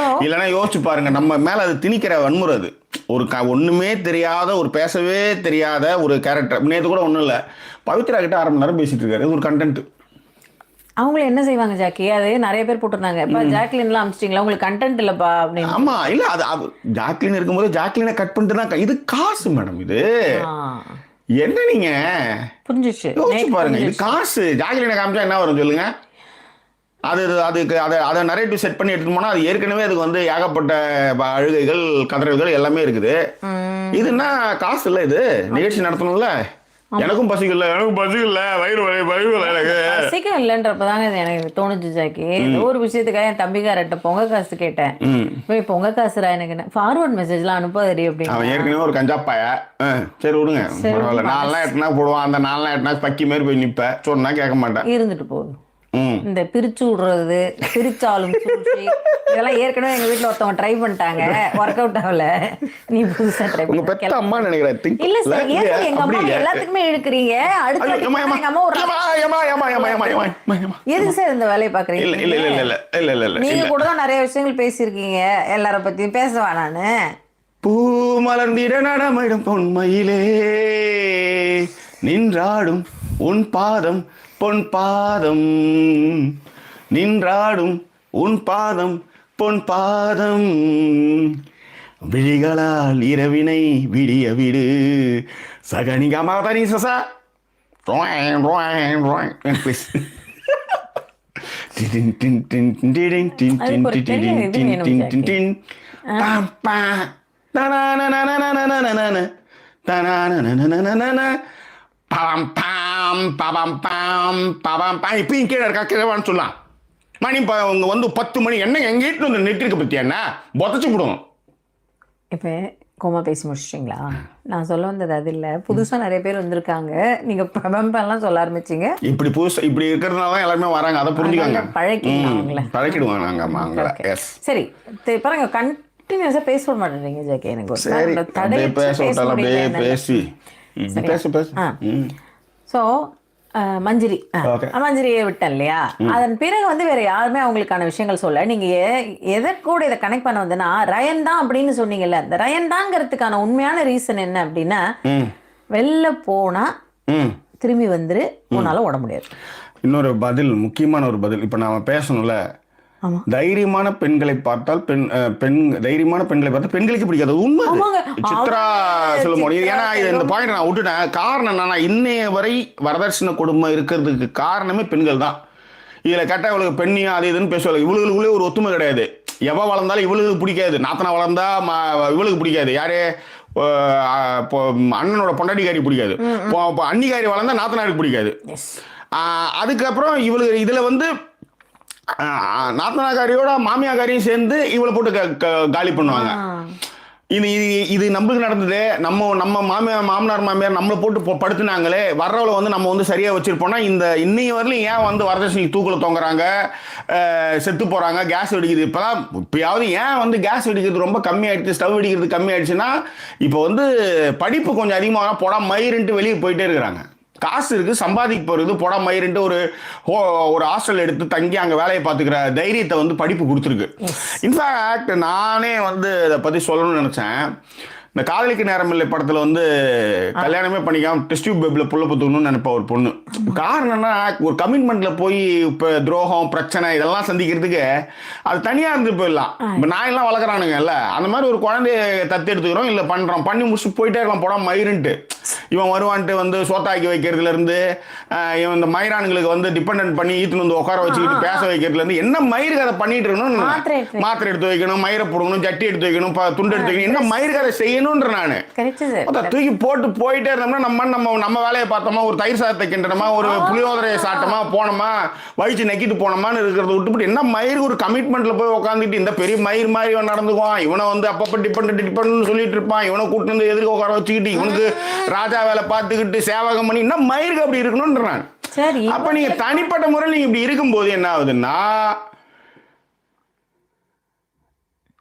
இல்லைன்னா யோசிச்சு பாருங்க, நம்ம மேல அது திணிக்கிற வன்முறை. அது ஒரு ஒண்ணுமே தெரியாத, ஒரு பேசவே தெரியாத ஒரு கேரக்டர். நேற்று கூட ஒன்றும் இல்லை, பவித்ரா கிட்ட 1/2 மணி நேரம் பேசிட்டு இருக்காரு. இது ஒரு கண்டென்ட். அவங்கள என்ன செய்வாங்க ஜாக்கி? அது நிறைய பேர் போட்டிருந்தாங்க, இப்போ ஜாக்லின்லாம் அமிச்சிட்டிங்களா, உங்களுக்கு கண்டென்ட் இல்லப்பா அப்படின்னு. ஆமா, இல்ல அது ஜாக்லின் இருக்கும்போது ஜாக்லினை கட் பண்ணிட்டு தான். இது காசு மேடம், இது என்ன நீங்க புரிஞ்சிச்சு பாருங்க, இது காசு. ஜாக்லினை காமிச்சா என்ன வரும் சொல்லுங்க? அதை நரேட்டிவ் செட் பண்ணி எடுத்துட்டு போனால் அது ஏற்கனவே அதுக்கு வந்து ஏகப்பட்ட அழுகைகள், கதறல்கள் எல்லாமே இருக்குது. இதுன்னா காசு இல்லை, இது நிகழ்ச்சி நடத்தணும்ல. எனக்கும் பசிக்கல, வயிறு எனக்கு பசிக்கும் இல்லைன்றப்பதாங்க எனக்கு தோணுச்சு ஜாக்கி. ஒரு விஷயத்துக்காக என் தம்பிக்காரட்ட பொங்க காசு கேட்டேன். போய் பொங்க காசுரா எனக்கு ஃபார்வர்ட் மெசேஜ்லாம் அனுப்பாதடி அப்படின்னு. அவன் ஏற்கனவே ஒரு கஞ்சாப்பாய. சரி விடுங்க, பரவாயில்ல. 4 நாள் 8 நாள் போடுவான். அந்த 4 நாள் 8 நாள் பக்கி மாதிரி போய் நிப்ப, சொன்னா கேட்க மாட்டேன், இருந்துட்டு போகுது. இந்த பிரிச்சு விடுறது, பிரிச்சாலும் இதெல்லாம் ஏற்கனவே எங்க வீட்டுல ஒருத்தவங்க ட்ரை பண்ணிட்டாங்க, ஒர்க் அவுட் ஆகல. நீ புதுசா ட்ரை பண்ண பெத்த அம்மா நினைக்கிறேன். இல்ல சார், எங்க அம்மா எல்லாத்துக்குமே இழுக்கிறீங்க. அடுத்து எதுக்கு சார் இந்த வேலையை பாக்குறீங்க? நீங்க கூட தான் நிறைய விஷயங்கள் பேசியிருக்கீங்க, எல்லார பத்தியும் பேசவா நானு. பூ மலர்ந்திட நடமிடும் பொன்மையிலே நின்றாடும் உன் பாதம் பொன் பாதம், நின்றாடும் உன் பாதம் பொன் பாதம், விழிகளால் இரவினை விடிய விடு. சகனிகமா தனி சசா இப்பயும் கீழே இருக்கா கிழவான்னு சொல்லலாம். மணி அவங்க வந்து 10 மணி என்ன எங்க வீட்டுல வந்து நெட்டிருக்க பத்தியா என்ன பொத்தச்சு விடுவோம். இப்போ கோமா பேசி முடிச்சிட்டிங்களா? நான் சொல்ல வந்தது அது இல்லை, புதுசாக நிறைய பேர் வந்திருக்காங்க, நீங்கள் பிரபம்பெல்லாம் சொல்ல ஆரம்பிச்சிங்க. இப்படி புதுசு இப்படி இருக்கிறதுனால தான் எல்லாருமே வராங்க, அதை புரிஞ்சுக்காங்க. பழக்கிடுவாங்க நாங்கள். சரி பாருங்க, கண்டினியூஸாக பேச விட மாட்டேறீங்க ஜேகே. எனக்கு சரி பேச விட்டாலும் அப்படியே பேசி பேசு. ஸோ மஞ்சிரி மஞ்சிரியை விட்டேன் இல்லையா, அதன் பிறகு வந்து வேற யாருமே அவங்களுக்கான விஷயங்கள் சொல்ல. நீங்க எதை கூட இதை கனெக்ட் பண்ண வந்தனா ரயன் தான் அப்படின்னு சொன்னீங்கல்ல, இந்த ரயன் தாங்கிறதுக்கான உண்மையான ரீசன் என்ன அப்படின்னா, வெளில போனா திரும்பி வந்துரு, உன்னால ஓட முடியாது. இன்னொரு பதில், முக்கியமான ஒரு பதில் இப்ப நாம பேசணும்ல, தைரியமான பெண்களை பார்த்தால் தைரியமான பெண்களை பார்த்தா பெண்களுக்கு பிடிக்காது. உண்மை சித்ரா சொல்ல முடியும். ஏன்னா இந்த பாயிண்ட் நான் விட்டுட்டேன். காரணம் என்னன்னா, இன்னைய வரை வரதட்சணை கொடுமை இருக்கிறதுக்கு காரணமே பெண்கள் தான். இதுல கேட்டா இவளுக்கு பெண்ணியா அது இதுன்னு பேசுவாங்க. இவளுக்குள்ளே ஒரு ஒத்துமை கிடையாது. எவ வளர்ந்தாலும் இவளுக்கு பிடிக்காது, நாத்தனா வளர்ந்தா இவளுக்கு பிடிக்காது. யாரு அண்ணனோட பொண்டாட்டிக்காரி பிடிக்காது, அன்னிக்காரி வளர்ந்தா நாத்தனாருக்கு பிடிக்காது. அதுக்கப்புறம் இவளுக்கு இதுல வந்து நாத்தனாக்காரியோட மாமியாக்காரியும் சேர்ந்து இவளை போட்டு காலி பண்ணுவாங்க. இது நம்மளுக்கு நடந்தது. நம்ம மாமனார் மாமியார் நம்மளை போட்டு படுத்துனாங்களே, வர்றவளை வந்து நம்ம வந்து சரியா வச்சிருப்போம்னா இந்த இன்னைய வரலையும் ஏன் வந்து வரதட்சணைக்கு தூக்கில் தொங்குறாங்க, செத்து போறாங்க, கேஸ் வெடிக்குது. இப்பயாவது ஏன் வந்து கேஸ் வெடிக்கிறது ரொம்ப கம்மியாயிடுச்சு, ஸ்டவ் வெடிக்கிறது கம்மியாயிடுச்சுன்னா, இப்போ வந்து படிப்பு கொஞ்சம் அதிகமாக போடா மயிருன்ட்டு வெளியே போயிட்டே இருக்கிறாங்க. காசு இருக்கு, சம்பாதிக்க போறது, போடா மயிருன்ட்டு ஒரு ஹாஸ்டல் எடுத்து தங்கி அங்கே வேலையை பார்த்துக்கிற தைரியத்தை வந்து படிப்பு கொடுத்துருக்கு. இன்ஃபேக்ட் நானே வந்து இதை பற்றி சொல்லணும்னு நினச்சேன். இந்த காதலிக்கு நேரம் இல்லை படத்தில் வந்து கல்யாணமே பண்ணிக்காம டெஸ்ட் டியூப் பேபில் புள்ள பத்துக்கணும்னு நினைப்பா ஒரு பொண்ணு. காரணம்னா, ஒரு கமிட்மெண்ட்ல போய் இப்போ துரோகம் பிரச்சனை இதெல்லாம் சந்திக்கிறதுக்கு அது தனியாக இருந்து போயிடலாம். இப்போ நாயெல்லாம் வளர்க்குறானுங்கல்ல, அந்த மாதிரி ஒரு குழந்தைய தத்து எடுத்துக்கிறோம், இல்லை பண்ணுறோம், பண்ணி முடிச்சுட்டு போயிட்டே இருக்கலாம் போடாம மயிருன்ட்டு. இவன் வருவான்ட்டு வந்து சோத்தாக்கி வைக்கிறதுல இருந்து, இவன் இந்த மயிரானுங்களுக்கு வந்து டிபெண்ட் பண்ணி ஈத்துன்னு வந்து உட்கார வச்சுக்கிட்டு பேச வைக்கிறதுல இருந்து, என்ன மயிறு கதை பண்ணிட்டு இருக்கணும். மாத்திரை எடுத்து வைக்கணும், மயிரை போடணும், ஜட்டி எடுத்து வைக்கணும், துண்டு எடுத்து வைக்கணும், என்ன மயிறு கதை செய்யணும். நானு தூக்கி போட்டு போயிட்டே இருந்தோம்னா நம்ம வேலையை பார்த்தோமா, ஒரு தயிர் சாதத்தை கிண்டனமா, ஒரு புளியோதரையை சாட்டமா, போனோமா, வயிற்று நக்கிட்டு போனோமான்னு இருக்கிறத விட்டுப்பட்டு என்ன மயிறு ஒரு கமிட்மெண்ட்ல போய் உட்காந்துட்டு இந்த பெரிய மயிர் மாதிரி இவன் நடந்துக்குவான், இவனை வந்து அப்பப்ப டிபெண்ட் சொல்லிட்டு இருப்பான், இவனை கூட்டு வந்து எதிர்க்க உட்கார வச்சுக்கிட்டு இவனுக்கு ராஜா வேலை பார்த்துக்கிட்டு சேவகம் பண்ணி என்ன மயிருக்கு அப்படி இருக்கணும்ன்றான். அப்ப நீங்க தனிப்பட்ட முறையில் நீங்க இப்படி இருக்கும்போது என்ன ஆகுதுன்னா,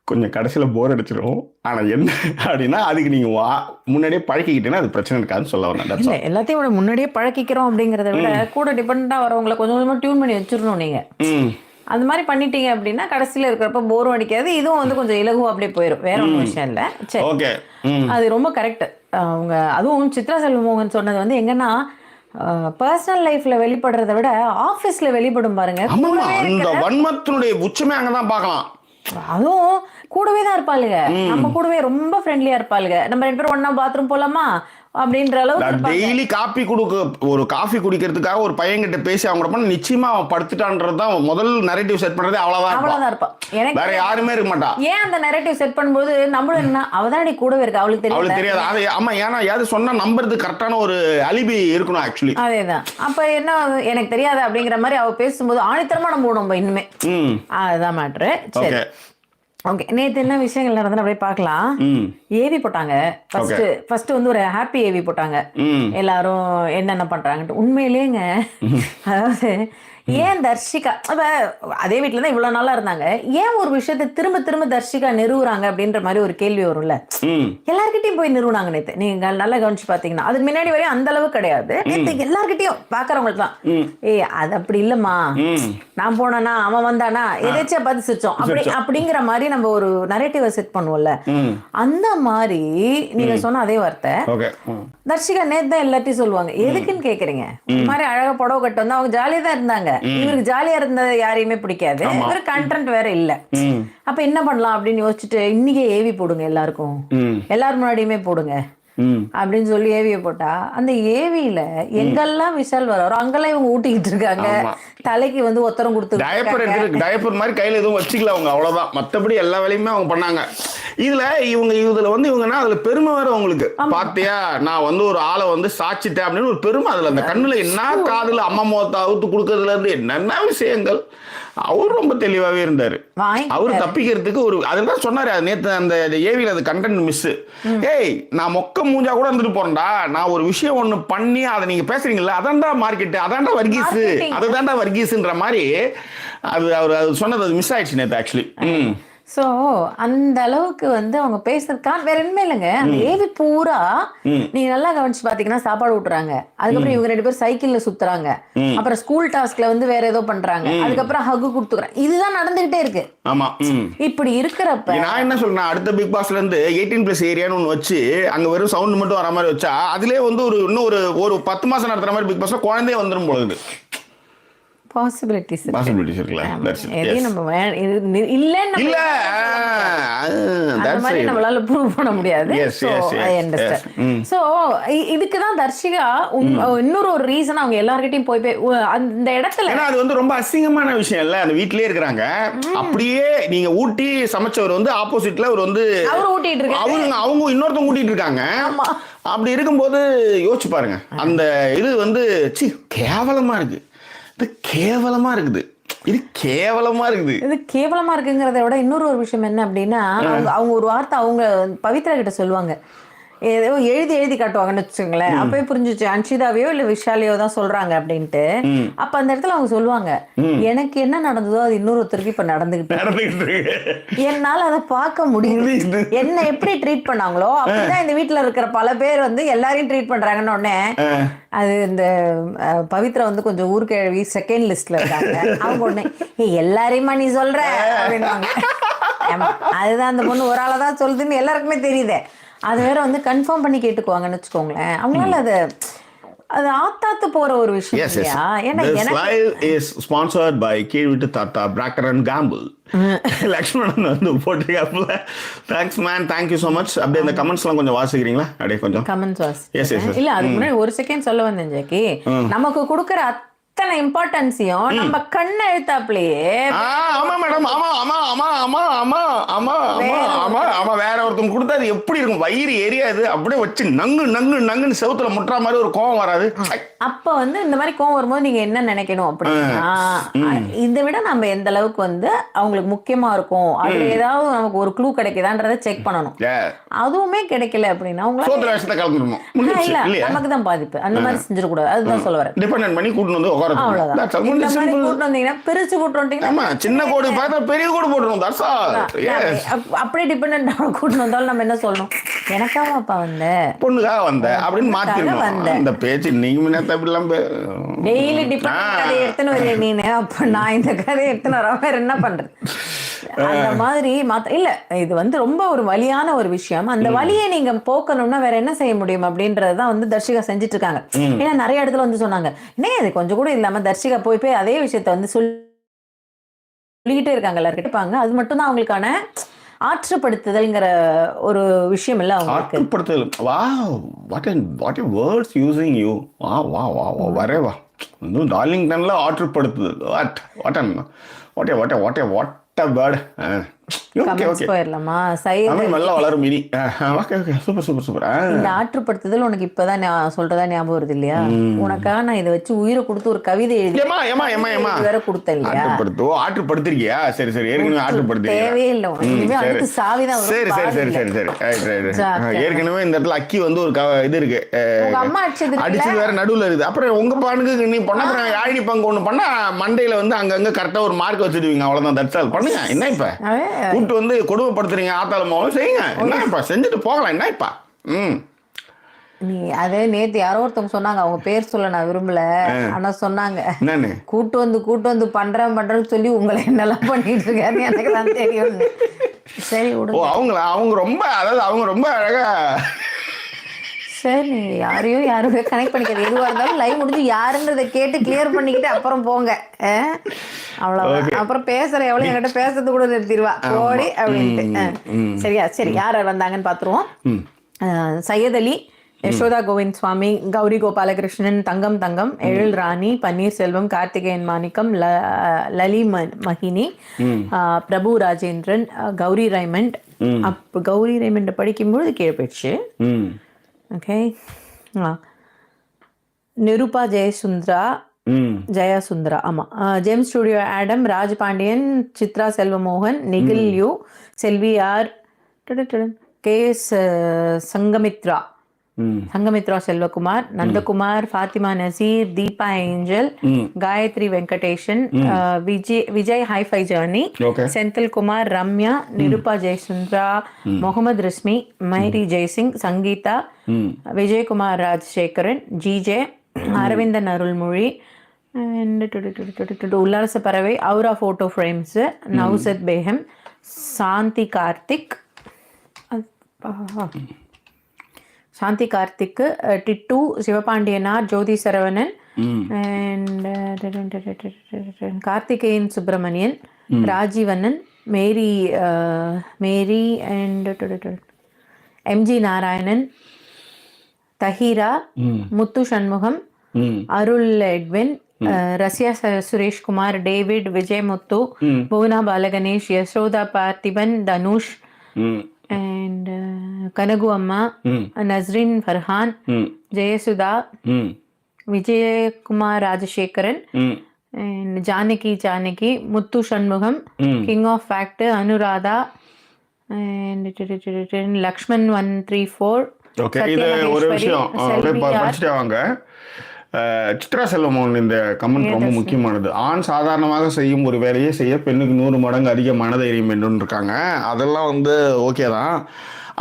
கொஞ்சம் கடைசியில் போர் அடிச்சிடும். ஆனால் என்ன அப்படின்னா, அதுக்கு நீங்கள் முன்னாடியே பழக்கிக்கிட்டீங்கன்னா அது பிரச்சனை இருக்காதுன்னு சொல்ல வரேன். எல்லாத்தையும் முன்னாடியே பழக்கிக்கிறோம் அப்படிங்கிறத விட கூட டிபெண்டாக வரவங்களை கொஞ்சம் கொஞ்சமாக டியூன் பண்ணி வச்சிடணும் நீங்கள். அந்த மாதிரி பண்ணிட்டீங்க அப்படின்னா கடைசியில் இருக்கிறப்ப போரும் அடிக்காது, இதுவும் வந்து கொஞ்சம் இலகுவா அப்படியே போயிடும். வேற ஒன்றும் விஷயம் இல்லை. சரி, ஓகே, அது ரொம்ப கரெக்ட். அவங்க அதுவும் சித்ரா செல்வமோகன் சொன்னது வந்து எங்கன்னா, பர்சனல் லைஃப்ல வெளிப்படுறத விட ஆபீஸ்ல வெளிப்படும் பாருங்க. அந்த வன்மத்தினுடைய உச்சமே அங்கதான் பார்க்கலாம். அதுவும் கூடவே தான் இருப்பாளுங்க, நம்ம கூடவே ரொம்ப ஃப்ரெண்ட்லியா இருப்பாளுங்க. நம்ம 2 பேரும் ஒண்ணா பாத்ரூம் போலாமா அப்படின்ற அளவுக்கு டெய்லி காஃபி குடிக்கிறதுக்காக ஒரு பையன்கிட்ட பேசி அவங்க பண்ண நிச்சயமா அவன் படுத்துட்டான்றதுதான் முதல் நரேட்டிவ் செட் பண்றதே அவ்வளவுதான் இருப்பான். வேற யாருமே இருக்க மாட்டா. ஏன் அந்த நரேட்டிவ் செட் பண்ணும்போது நம்மளும் என்ன அவதான் கூடவே இருக்கு, அவளுக்கு தெரியாது. அது ஆமா, ஏன்னா யாரு சொன்னா நம்புறது கரெக்டான ஒரு அலிபி இருக்கணும் ஆக்சுவலி. அதேதான். அப்ப என்ன எனக்கு தெரியாது அப்படிங்கிற மாதிரி அவ பேசும்போது ஆணித்தரமா நம்ம நம்ம இன்னுமே அதுதான் மேட்ரு. சரி, ஓகே, நேற்று என்ன விஷயங்கள் நடந்து அப்படியே பார்க்கலாம். ஏவி போட்டாங்க. ஃபர்ஸ்ட் வந்து ஒரு ஹாப்பி ஏவி போட்டாங்க. எல்லாரும் என்னென்ன பண்றாங்கட்டு. உண்மையிலேங்க அதாவது ஏன் தர்ஷிகா அதே வீட்டில் தான் இவ்வளோ நாளாக இருந்தாங்க, ஏன் ஒரு விஷயத்தை திரும்ப திரும்ப தர்ஷிகா நிறுவுறாங்க அப்படின்ற மாதிரி ஒரு கேள்வி வரும்ல. எல்லார்கிட்டையும் போய் நிறுவனாங்க நேற்று. நீங்க நல்லா கவனிச்சு பார்த்தீங்கன்னா அதுக்கு முன்னாடி வரையும் அந்த அளவு கிடையாது. நேற்று எல்லார்கிட்டையும் பார்க்குறவங்களுக்கு தான் அது அப்படி இல்லைம்மா, நான் போனேன்னா அவன் வந்தானா எதாச்சியா பார்த்து சிரிச்சோம் அப்படிங்கிற மாதிரி நம்ம ஒரு நரேட்டிவை செட் பண்ணுவோம்ல. அந்த மாதிரி நீங்க சொன்ன அதே வார்த்தை தர்ஷிகா நேத்து தான் எல்லாத்தையும் சொல்லுவாங்க. எதுக்குன்னு கேக்குறீங்க, இந்த மாதிரி அழகா புடவை கட்டு வந்து அவங்க ஜாலியா தான் இருந்தாங்க. இவருக்கு ஜாலியா இருந்தது யாரையுமே பிடிக்காது, இவரு கண்டென்ட் வேற இல்ல. அப்ப என்ன பண்ணலாம் அப்படின்னு யோசிச்சுட்டு இன்னைக்கே ஏவி போடுங்க, எல்லாருக்கும் எல்லாரும் முன்னாடியுமே போடுங்க அப்படின்னு சொல்லி ஏவிய போட்டா, அந்த ஏவியில எங்கெல்லாம் விஷால் வரும் அங்கெல்லாம் இவங்க ஊட்டிக்கிட்டு இருக்காங்க. தலைக்கு வந்து ஒத்தரம் கொடுத்து டயப்பர் மாதிரி கையில எதுவும் வச்சுக்கல அவங்க, அவ்வளவுதான். மத்தபடி எல்லா வேலையுமே அவங்க பண்ணாங்க. இதுல வந்து இவங்கன்னா அதுல பெருமை வேற உங்களுக்கு பாத்தியா, நான் வந்து ஒரு ஆளை வந்து சாட்சிட்டேன் அப்படின்னு ஒரு பெருமை. அதுல அந்த கண்ணுல என்ன காதுல அம்மா முகத்தை அவுத்து கொடுக்கறதுல இருந்து என்னென்ன விஷயங்கள். அவர் ரொம்ப தெளிவாவே இருந்தாரு. அவர் தப்பிக்கிறதுக்கு ஒரு அதுதான் சொன்னாரு நேத்து அந்த ஏவில அது கண்டென்ட் மிஸ். ஏய் நான் மொக்க மூஞ்சா கூட இருந்துட்டு போறேன்டா, நான் ஒரு விஷயம் ஒண்ணு பண்ணி அதை நீங்க பேசுறீங்கல்ல, அதான்டா மார்க்கெட், அதான்டா வர்கீஸ், அதுதான்டா வர்கீஸ்ன்ற மாதிரி அவர் சொன்னது அது மிஸ் ஆயிடுச்சு நேத்து ஆக்சுவலி. ஸோ அந்த அளவுக்கு வந்து அவங்க பேசுறதுக்கான வேற என்ன இல்லைங்க. அந்த ஏவி பூரா நீங்க நல்லா கவனிச்சு பாத்தீங்கன்னா சாப்பாடு ஊட்டுறாங்க, அதுக்கப்புறம் இவங்க 2 பேரும் சைக்கிள்ல சுத்துறாங்க, அப்புறம் ஸ்கூல் டாஸ்க்ல வந்து வேற ஏதோ பண்றாங்க, அதுக்கப்புறம் ஹக்கு கொடுத்துக்கிறாங்க. இதுதான் நடந்துகிட்டே இருக்கு. ஆமா, இப்படி இருக்கிறப்ப நான் என்ன சொல்றேன், அடுத்த பிக் பாஸ்ல இருந்து 18+ ஏரியான்னு ஒன்று வச்சு அங்க வெறும் சவுண்ட் மட்டும் வர மாதிரி வச்சா அதுலயே வந்து இன்னும் ஒரு 10 மாசம் நடத்துற மாதிரி பிக் பாஸ்ல குழந்தையே வந்துடும் போகுது. பாசிபிலிட்டிஸ் இருக்குல்ல, நம்மளால ப்ரூவ் பண்ண முடியாது. சோ இதுக்கு தான் தர்ஷிகா இன்னொரு ஒரு ரீசன் அவங்க எல்லார்கிட்டயும் போய் அந்த இடத்துல அது வந்து ரொம்ப அசிங்கமான விஷயம் இல்ல. அந்த வீட்லயே இருக்கிறாங்க, அப்படியே நீங்க ஊட்டி சமைச்சவர் வந்து ஆப்போசிட்ல அவர் வந்து ஊட்டிட்டு இருக்காங்க, அவங்க இன்னொருத்தவங்க ஊட்டிட்டு இருக்காங்க. அப்படி இருக்கும்போது யோசிச்சு பாருங்க, அந்த இது வந்து கேவலமா இருக்கு. இது கேவலமா இருக்குது, இது கேவலமா இருக்குது. இது கேவலமா இருக்குங்கிறத விட இன்னொரு ஒரு விஷயம் என்ன அப்படின்னா, அவங்க ஒரு வார்த்தை அவங்க பவித்ரா கிட்ட சொல்லுவாங்க, ஏதோ எழுதி காட்டுவாங்கன்னு வச்சுக்கோங்களேன். அப்பவே புரிஞ்சிச்சு அன்ஷிதாவையோ இல்ல விஷாலையோ தான் சொல்றாங்க அப்படின்ட்டு. அப்ப அந்த இடத்துல அவங்க சொல்லுவாங்க, எனக்கு என்ன நடந்ததோ அது இன்னொருத்தருக்கு இப்ப நடந்துகிட்டு என்னால அதை பார்க்க முடியுது. என்ன எப்படி ட்ரீட் பண்ணாங்களோ அப்படிதான் இந்த வீட்டுல இருக்கிற பல பேர் வந்து எல்லாரையும் ட்ரீட் பண்றாங்கன்னு உடனே அது இந்த பவித்ரா வந்து கொஞ்சம் ஊர்கிழவி செகண்ட் லிஸ்ட்ல இருக்காங்க. அவங்க உடனே எல்லாரையுமா நீ சொல்ற அப்படின்வாங்க. அதுதான் அந்த பொண்ணு ஒரு ஆளதான் சொல்லுதுன்னு எல்லாருக்குமே தெரியுதே. அது வேற வந்து கன்ஃபார்ம் பண்ணி கேட்டுக்குவாங்கன்னு வச்சுக்கோங்களேன். அவங்களால அது ஆத்தாத்து போற ஒரு விஷயம் இல்லையா? ஏன்னா எனக்கு இஸ் ஸ்பான்சர்ட் பை கீழ்விட்டு தாத்தா பிராக்கர் அண்ட் கேம்பிள். லக்ஷ்மணன் வந்து போட்டிருக்காப்புல. Thanks man, thank you so much. அப்படியே இந்த கமெண்ட்ஸ்லாம் கொஞ்சம் வாசிக்கிறீங்களா? அப்படியே கொஞ்சம் கமெண்ட்ஸ் வாசி. இல்ல அதுக்கு முன்னாடி ஒரு செகண்ட் சொல்ல வந்தேன் ஜாக்கி, நமக்கு கொடுக்குற அத்தனை இம்பார்ட்டன்ஸையும் நம்ம கண்ணை எழுத்தாப்லயே ஆமா மேடம், ஆமா ஆமா ஆமா ஆமா ஆமா ஆமா ஆமா ஆமா வேற ஒருத்தவங்க கொடுத்தா அது எப்படி இருக்கும்? வயிறு எரியாது, அப்படியே வச்சு நங்கு நங்கு நங்குன்னு செவுத்துல முட்டுற மாதிரி ஒரு கோவம் வராது. அப்ப வந்து இந்த மாதிரி கோவம் வரும்போது நீங்க என்ன நினைக்கணும் அப்படின்னா, இதை விட நம்ம எந்த அளவுக்கு வந்து அவங்களுக்கு முக்கியமா இருக்கும், அதுல ஏதாவது நமக்கு ஒரு க்ளூ கிடைக்குதான்றதை செக் பண்ணணும். அதுவுமே கிடைக்கல அப்படின்னா நமக்கு தான் பாதிப்பு. அந்த மாதிரி செஞ்சிடக்கூடாது, அதுதான் சொல்ல வரேன். டிபெண்ட் பண்ணி கூட்டு வந்து பிரிச்சு கூட்டு சின்ன கோடு பெரிய கோடு போட்டுரும். அப்படியே டிபெண்டன்ட் கூட்டு வந்தாலும் நம்ம என்ன சொல்லணும், எனக்காக வந்த பொண்ணுக்காக வந்த அப்படின்னு மாத்திரணும். இந்த பேச்சு நீங்க டெய்லி டிபெண்ட் எடுத்துன்னு வரீங்க நீனு, அப்ப நான் இந்த கதையை எடுத்துன்னு வர வேற என்ன பண்றது? அந்த மாதிரி இல்ல, இது வந்து ரொம்ப ஒரு வலியான ஒரு விஷயம். அந்த வலியை நீங்க போக்கணும்னா வேற என்ன செய்ய முடியும் அப்படின்றதுதான் வந்து தர்ஷிகா செஞ்சுட்டு இருக்காங்க. ஏன்னா நிறைய இடத்துல வந்து சொன்னாங்க, என்ன இது கொஞ்சம் கூட இல்லாம தர்ஷிகா போய் அதே விஷயத்த வந்து சொல்லிக்கிட்டே இருக்காங்க, எல்லாரும் கேட்பாங்க. அது மட்டும் தான் அவங்களுக்கான ஆற்றுப்படுத்துதல்ங்கிற ஒரு விஷயம் இல்ல அவங்களுக்கு. ஆற்றுப்படுத்துதல், wow, what a words using you. வரேவா டார்லிங்டன்ல ஆற்றுப்படுத்துதல், வாட் a word. ஆற்றுப்படுத்துதல் உனக்கு இப்பதான் சொல்றதா ஞாபகம் வருது இல்லையா? உனக்காக நான் இதை வச்சு உயிரை கொடுத்து ஒரு கவிதை எழுதி வேற கொடுத்தேன் இல்லையா? ஆற்றுப்படுத்திருக்கியா? சரி சரி, ஏற்கனவே ஆற்றுப்படுத்தி தேவையே இல்லை உனக்கு, அடுத்து சாவிதான். சரி சரி சரி சரி சரி, ஏற்கனவே இந்த இடத்துல அக்கி வந்து ஒரு இது இருக்கு, அம்மா அடிச்சு வேற நடுவுல இருக்குது. அப்புறம் உங்க பானுக்கு நீ பண்ண யாழி பங்கு ஒண்ணு பண்ணா மண்டையில வந்து அங்கங்க கரெக்டா ஒரு மார்க் வச்சிருவீங்க, அவ்வளவுதான். தட்சால் பண்ணுங்க. என்ன இப்ப கூட்டு வந்து கொடுமைப்படுத்துறீங்க, ஆத்தாளமாவும் செய்யுங்க. என்னப்பா செஞ்சுட்டு போகலாம், என்ன இப்பா? நீ அதே நேத்து யாரோ ஒருத்தவங்க சொன்னாங்க, அவங்க பேர் சொல்ல நான் விரும்பல, ஆனா சொன்னாங்க கூட்டு வந்து பண்றேன்னு சொல்லி உங்களை என்னெல்லாம் பண்ணிட்டு இருக்காருன்னு எனக்கு தான் தெரியும். சரி விடு. அவங்க ரொம்ப, அதாவது அவங்க ரொம்ப அழகா. சரி, யாருமே கனெக்ட் பண்ணிக்கிறது, எதுவாக இருந்தாலும் லைவ் முடிஞ்சு யாருன்றதை கேட்டு கிளியர் பண்ணிக்கிட்டு அப்புறம் போங்க. அவ்வளவு அப்புறம் பேசுற எவ்வளவு என்கிட்ட பேசுறது கூட நிறுத்திடுவா போடி அப்படின்ட்டு. சரியா? சரி, யார் வந்தாங்கன்னு பாத்துருவோம். சையத் அலி, யசோதா கோவிந்த் சுவாமி, கௌரி கோபாலகிருஷ்ணன், தங்கம், எழில் ராணி, பன்னீர்செல்வம், கார்த்திகேயன் மாணிக்கம், லலி மஹினி, பிரபு ராஜேந்திரன், கௌரி ரைமண்ட், அப்போ கௌரி ரேமண்ட் படிக்கும்போது கீழே போயிடுச்சு. ஓகே. நிருபா ஜெயசுந்தரா ஆமாம். Gem Studio Adam, Raj Pandian, Chitra Selvamohan, Nikhil U, Selvi R, KS Sangamithra Selvakumar, Nandakumar, Fathima Nazeer, Deepa Angel, Gayathri Venkatesan, Vijay hifi journey, Senthil Kumar, Ramya, Nirupa Jayasundara, Mohammed Rizmi, Mary Jaisingh, Sangeetha, Vijayakumar Rajasekaran, GJ, Aravindan Arulmozhi, Ullasa Paravai, aura photo frames, Nausath Begum, Shanthi Karthik, Tittu, Sivapandiyanar, Jothi Saravanan, and Karthikeyan Subramanian, Rajeevannan, Mary and MG Narayanan, Thahira, Muthu Shanmugam, Arul Edwin, Russia Sureshkumar, David, Vijayamuthu, Bhuvana Balaganesh, Yashoda Parthiban, Dhanush, and Kanagu அம்மா, Nasrin Farhan, Jayasudha, Vijayakumar Rajasekaran, and Janaki, Muthu Shanmugam, king of fact, Anuradha, and Lakshman 134. Okay, இது ஒரு விஷயம் படிச்சுட்டே வாங்க. சித்ரா செல்வமோகன் இந்த கமெண்ட் ரொம்ப முக்கியமானது. ஆண் சாதாரணமாக செய்யும் ஒரு வேலையை செய்ய பெண்ணுக்கு 100 மடங்கு அதிக மனதைரியம் என்று இருக்காங்க. அதெல்லாம் ஓகே தான்.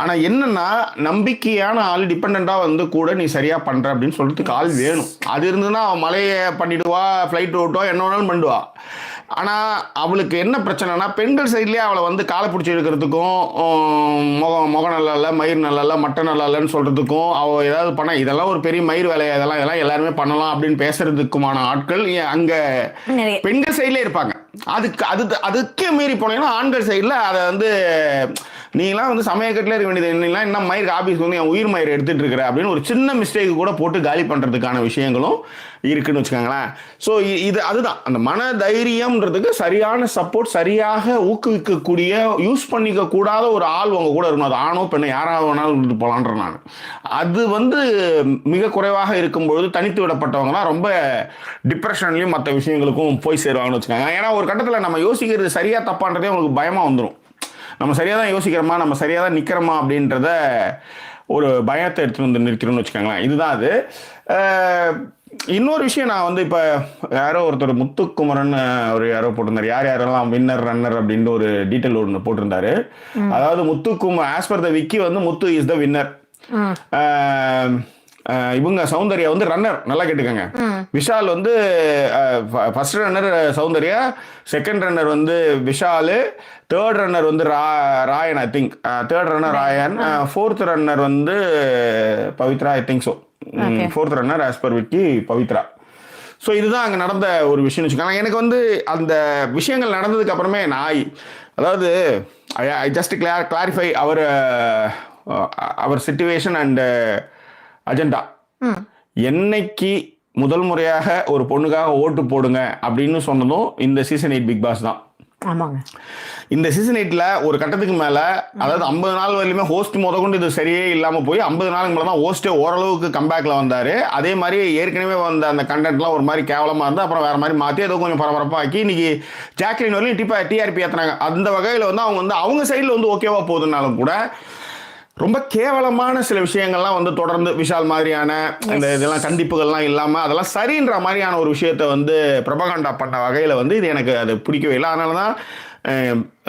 ஆனால் என்னன்னா, நம்பிக்கையான ஆள் டிபெண்ட்டாக கூட நீ சரியாக பண்ணுற அப்படின்னு சொல்கிறதுக்கு ஆள் வேணும். அது இருந்ததுன்னா அவன் மலையை பண்ணிடுவா, ஃப்ளைட் ஓட்டுவா, என்ன வேணாலும் பண்ணிடுவா. ஆனால் அவளுக்கு என்ன பிரச்சனைனா, பெண்கள் சைட்லேயே அவளை காலை பிடிச்சி எடுக்கிறதுக்கும், முகம் நல்லா இல்லை, மயிர் நல்லா இல்லை, மட்டை நல்லா இல்லைன்னு சொல்கிறதுக்கும், அவள் ஏதாவது பண்ண இதெல்லாம் ஒரு பெரிய மயிர் வேலையை இதெல்லாம் எல்லாருமே பண்ணலாம் அப்படின்னு பேசுறதுக்குமான ஆட்கள் அங்கே பெண்கள் சைட்லேயே இருப்பாங்க. அதுக்கே மீறி போனீங்கன்னா ஆண்கள் சைடில் அதை நீங்களாம் சமயக்கட்டில் இருக்க வேண்டியது என்னெல்லாம் என்ன மயிர் ஆஃபீஸ்க்கு என் உயிர் மயிர் எடுத்துகிட்டு இருக்கிற அப்படின்னு ஒரு சின்ன மிஸ்டேக்கு கூட போட்டு காலி பண்ணுறதுக்கான விஷயங்களும் இருக்குன்னு வச்சுக்கோங்களேன். ஸோ அதுதான் அந்த மன தைரியம்ன்றதுக்கு சரியான சப்போர்ட், சரியாக ஊக்குவிக்கக்கூடிய, யூஸ் பண்ணிக்க கூடாத ஒரு ஆள் உங்க கூட இருக்கணும். அது ஆணோ பெண்ணோ யாராவது வேணாலும் இருந்துட்டு போகலான்ற நான். அது மிக குறைவாக இருக்கும்பொழுது தனித்து விடப்பட்டவங்கலாம் ரொம்ப டிப்ரெஷன்லையும் மற்ற விஷயங்களுக்கும் போய் சேருவாங்கன்னு வச்சுக்கோங்க. ஏன்னா ஒரு கட்டத்தில் நம்ம யோசிக்கிறது சரியா தப்பான்றதே உங்களுக்கு பயமாக வந்துடும். நம்ம சரியாக தான் யோசிக்கிறோமா, நம்ம சரியாக தான் நிற்கிறோமா அப்படின்றத ஒரு பயத்தை எடுத்துகிட்டு நிற்கிறோம்னு வச்சுக்கோங்களேன். இதுதான் அது. இன்னொரு விஷயம், நான் இப்போ யாரோ ஒருத்தர் முத்துக்குமரன் யாரோ போட்டிருந்தார், யாரெல்லாம் வின்னர் ரன்னர் அப்படின்ட்டு ஒரு டீட்டெயில் ஒன்று போட்டிருந்தாரு. அதாவது Muthukumar as per the Vicky Muthu is the winner. இவங்க சௌந்தர்யா ரன்னர். நல்லா கேட்டுக்கோங்க. Vishal first runner Soundarya, second runner Vishal, third runner Rayan. I think third runner Rayan, fourth runner Pavithra. I think so. Fourth runner as per Vicky Pavithra. So இதுதான் அங்கே நடந்த ஒரு விஷயம்னு வச்சுக்கோங்க. எனக்கு அந்த விஷயங்கள் நடந்ததுக்கு அப்புறமே அதாவது I just clarify our situation and agenda. என்னைக்கு முதல் முறையாக ஒரு பொண்ணுக்காக ஓட்டு போடுங்க அப்படின்னு சொன்னதும் இந்த சீசன் 8 பிக் பாஸ் தான். ஆமாங்க. இந்த சீசன் 8ல ஒரு கட்டத்துக்கு மேல, அதாவது 50 நாள் வரையிலுமே ஹோஸ்ட் கொண்டு இது சரியே இல்லாம போய் 50 நாளுக்கு மேல தான் ஹோஸ்டே ஓரளவுக்கு கம்பேக்ல வந்தாரு. அதே மாதிரி ஏற்கனவே வந்த அந்த கண்டென்ட்லாம் ஒரு மாதிரி கேவலமா இருந்து அப்புறம் வேற மாதிரி மாத்தி ஏதோ கொஞ்சம் பரபரப்பாக்கி இன்னைக்கு ஜாக்லின் வரையும் டிஆர்பி ஏத்துறாங்க. அந்த வகையில அவங்க சைட்ல ஓகேவா போகுதுனாலும் கூட ரொம்ப கேவலமான சில விஷயங்கள்லாம் தொடர்ந்து விஷால் மாதிரியான இந்த இதெல்லாம் கண்டிப்புகள்லாம் இல்லாமல் அதெல்லாம் சரின்ற மாதிரியான ஒரு விஷயத்தை பிரபகண்டா பண்ண வகையில் இது எனக்கு அது பிடிக்கவே இல்லை. அதனால தான்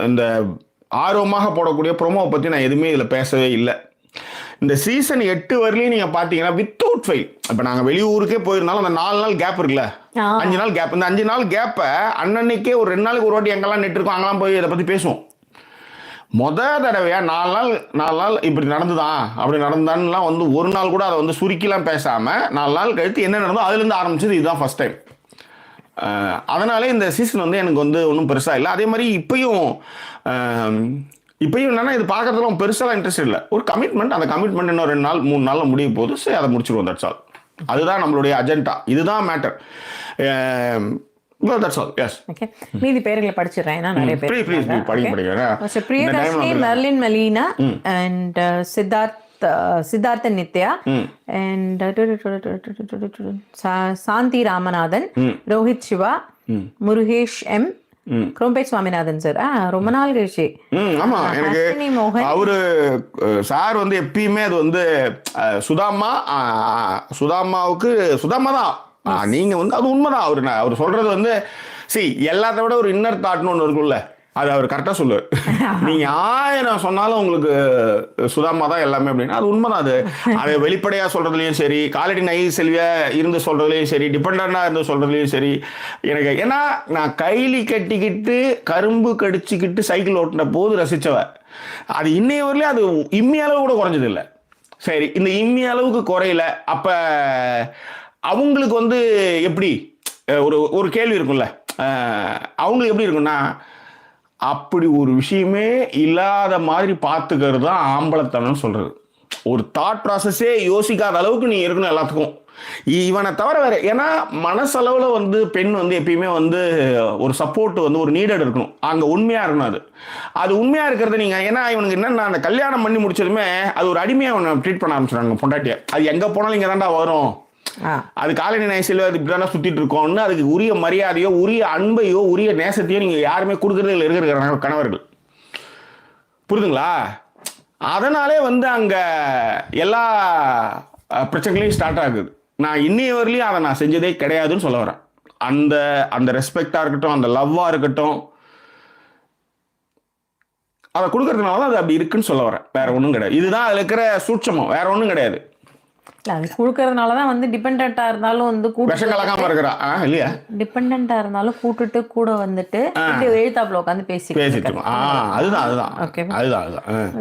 இந்த ஆர்வமாக போடக்கூடிய ப்ரோமோவை பற்றி நான் எதுவுமே இதில் பேசவே இல்லை. இந்த சீசன் 8 வரையிலையும் நீங்கள் பார்த்தீங்கன்னா வித்தவுட் ஃபெயில், இப்போ நாங்கள் வெளியூருக்கே போயிருந்தாலும் அந்த 4 நாள் கேப் இருக்குல்ல, 5 நாள் கேப், இந்த 5 நாள் கேப்பை அன்னன்னைக்கே ஒரு 2 நாளுக்கு ஒரு வாட்டி எங்கெல்லாம் நெட் இருக்கோம் அங்கெல்லாம் போய் இதை பற்றி பேசுவோம். தடவையா 4 நாள் இப்படி நடந்துதான் அப்படி நடந்தான்லாம் ஒரு நாள் கூட அதை சுருக்கிலாம் பேசாமல் 4 நாள் கழித்து என்ன நடந்தோ அதுலேருந்து ஆரம்பிச்சது இதுதான் ஃபர்ஸ்ட் டைம். அதனாலே இந்த சீசன் எனக்கு ஒன்றும் பெருசாக இல்லை. அதே மாதிரி இப்பயும் என்னன்னா இது பார்க்கறதுலாம் பெருசாலாம் இன்ட்ரெஸ்ட் இல்லை. ஒரு கமிட்மெண்ட், அந்த கமிட்மெண்ட் இன்னும் 2 நாள் 3 நாளில் முடியும் போது சரி அதை முடிச்சிருவோம். That's all. அதுதான் நம்மளுடைய அஜெண்டா, இதுதான் matter. That's all. Yes. Okay, மீதி பேர்களை படிச்சிடுறேன் ஏன்னா நிறைய பேர் ப்ளீஸ் படிக்க Priyadharshini, Merlin Melina and Siddhartha Nithya and Shanthi Ramanathan, Rohit Siva, Murugesh M, Chromepet Swaminathan sir. ரொம்ப நாள் கழிச்சு. ஆமா, எனக்கு அவரு சார் வந்து எப்பயுமே அது வந்து சுதாமாவுக்கு சுதாமா தான். நீங்க வந்து அது உண்மைதான். அவர் சொல்றது வந்து எல்லாத்த விட ஒரு இன்னர் தாட்னு ஒன்று இருக்குல்ல, அது அவர் கரெக்டாக சொல்லுவார். நீங்க 1000 சொன்னாலும் உங்களுக்கு சுதாமா தான் எல்லாமே அப்படின்னா அது உண்மைதான். அதை வெளிப்படையா சொல்றதுலயும் சரி, காலடி நை செல்வியா இருந்து சொல்றதுலயும் சரி, டிபெண்டா இருந்து சொல்றதுலயும் சரி, எனக்கு ஏன்னா நான் கைலி கட்டிக்கிட்டு கரும்பு கடிச்சுக்கிட்டு சைக்கிள் ஓட்டின போது ரசிச்சவ, அது இன்னைய வரலையும் அது இம்மி அளவு கூட குறைஞ்சது இல்லை. சரி, இந்த இம்மி அளவுக்கு குறையல. அப்ப அவங்களுக்கு வந்து எப்படி ஒரு கேள்வி இருக்கும்ல, அவங்களுக்கு எப்படி இருக்குன்னா, அப்படி ஒரு விஷயமே இல்லாத மாதிரி பார்த்துக்கிறது தான் ஆம்பளத்தனம் சொல்றது. ஒரு தாட் ப்ராசஸே யோசிக்காத அளவுக்கு நீ இருக்கணும் எல்லாத்துக்கும், இவனை தவிர வேற. ஏன்னா மனசளவுல வந்து பெண் வந்து எப்பயுமே வந்து ஒரு சப்போர்ட் வந்து ஒரு நீடட் இருக்கணும், அங்க உண்மையா இருக்கணும். அது உண்மையா இருக்கிறது நீங்க. ஏன்னா இவனுக்கு என்னன்னா, அந்த கல்யாணம் பண்ணி முடிச்சதுமே அது ஒரு அடிமையா அவனை ட்ரீட் பண்ண ஆரம்பிச்சிடாங்க பொண்டாட்டிய. அது எங்க போனாலும் இங்க தாண்டா வரும், அது காலனி நைசில் அது இப்படிதானே சுத்திட்டு இருக்கோம்னு அதுக்கு உரிய மரியாதையோ உரிய அன்பையோ உரிய நேசத்தையோ நீங்க யாருமே கொடுக்கறதுல இருக்கிற கணவர்கள். புரியுதுங்களா? அதனாலே வந்து அங்க எல்லா பிரச்சனைகளையும் ஸ்டார்ட் ஆகுது. நான் இன்னைய வரலையும் அதை நான் செஞ்சதே கிடையாதுன்னு சொல்ல வரேன். அந்த ரெஸ்பெக்டா இருக்கட்டும், அந்த லவ்வா இருக்கட்டும், அதை கொடுக்கறதுனால தான் அது அப்படி இருக்குன்னு சொல்ல வரேன். வேற ஒன்றும் கிடையாது. இதுதான் அதுல இருக்கிற சூட்சமம், வேற ஒன்றும் கிடையாது. அது கொடுக்கறதுனால வந்து டிபெண்டா இருந்தாலும் வந்து விஷம் கலக்காம இருக்கிறா இல்லையா, டிபெண்டா இருந்தாலும் கூட்டிட்டு கூட வந்துட்டு எழுத்தாப்புல உட்காந்து பேசிட்டு அதுதான்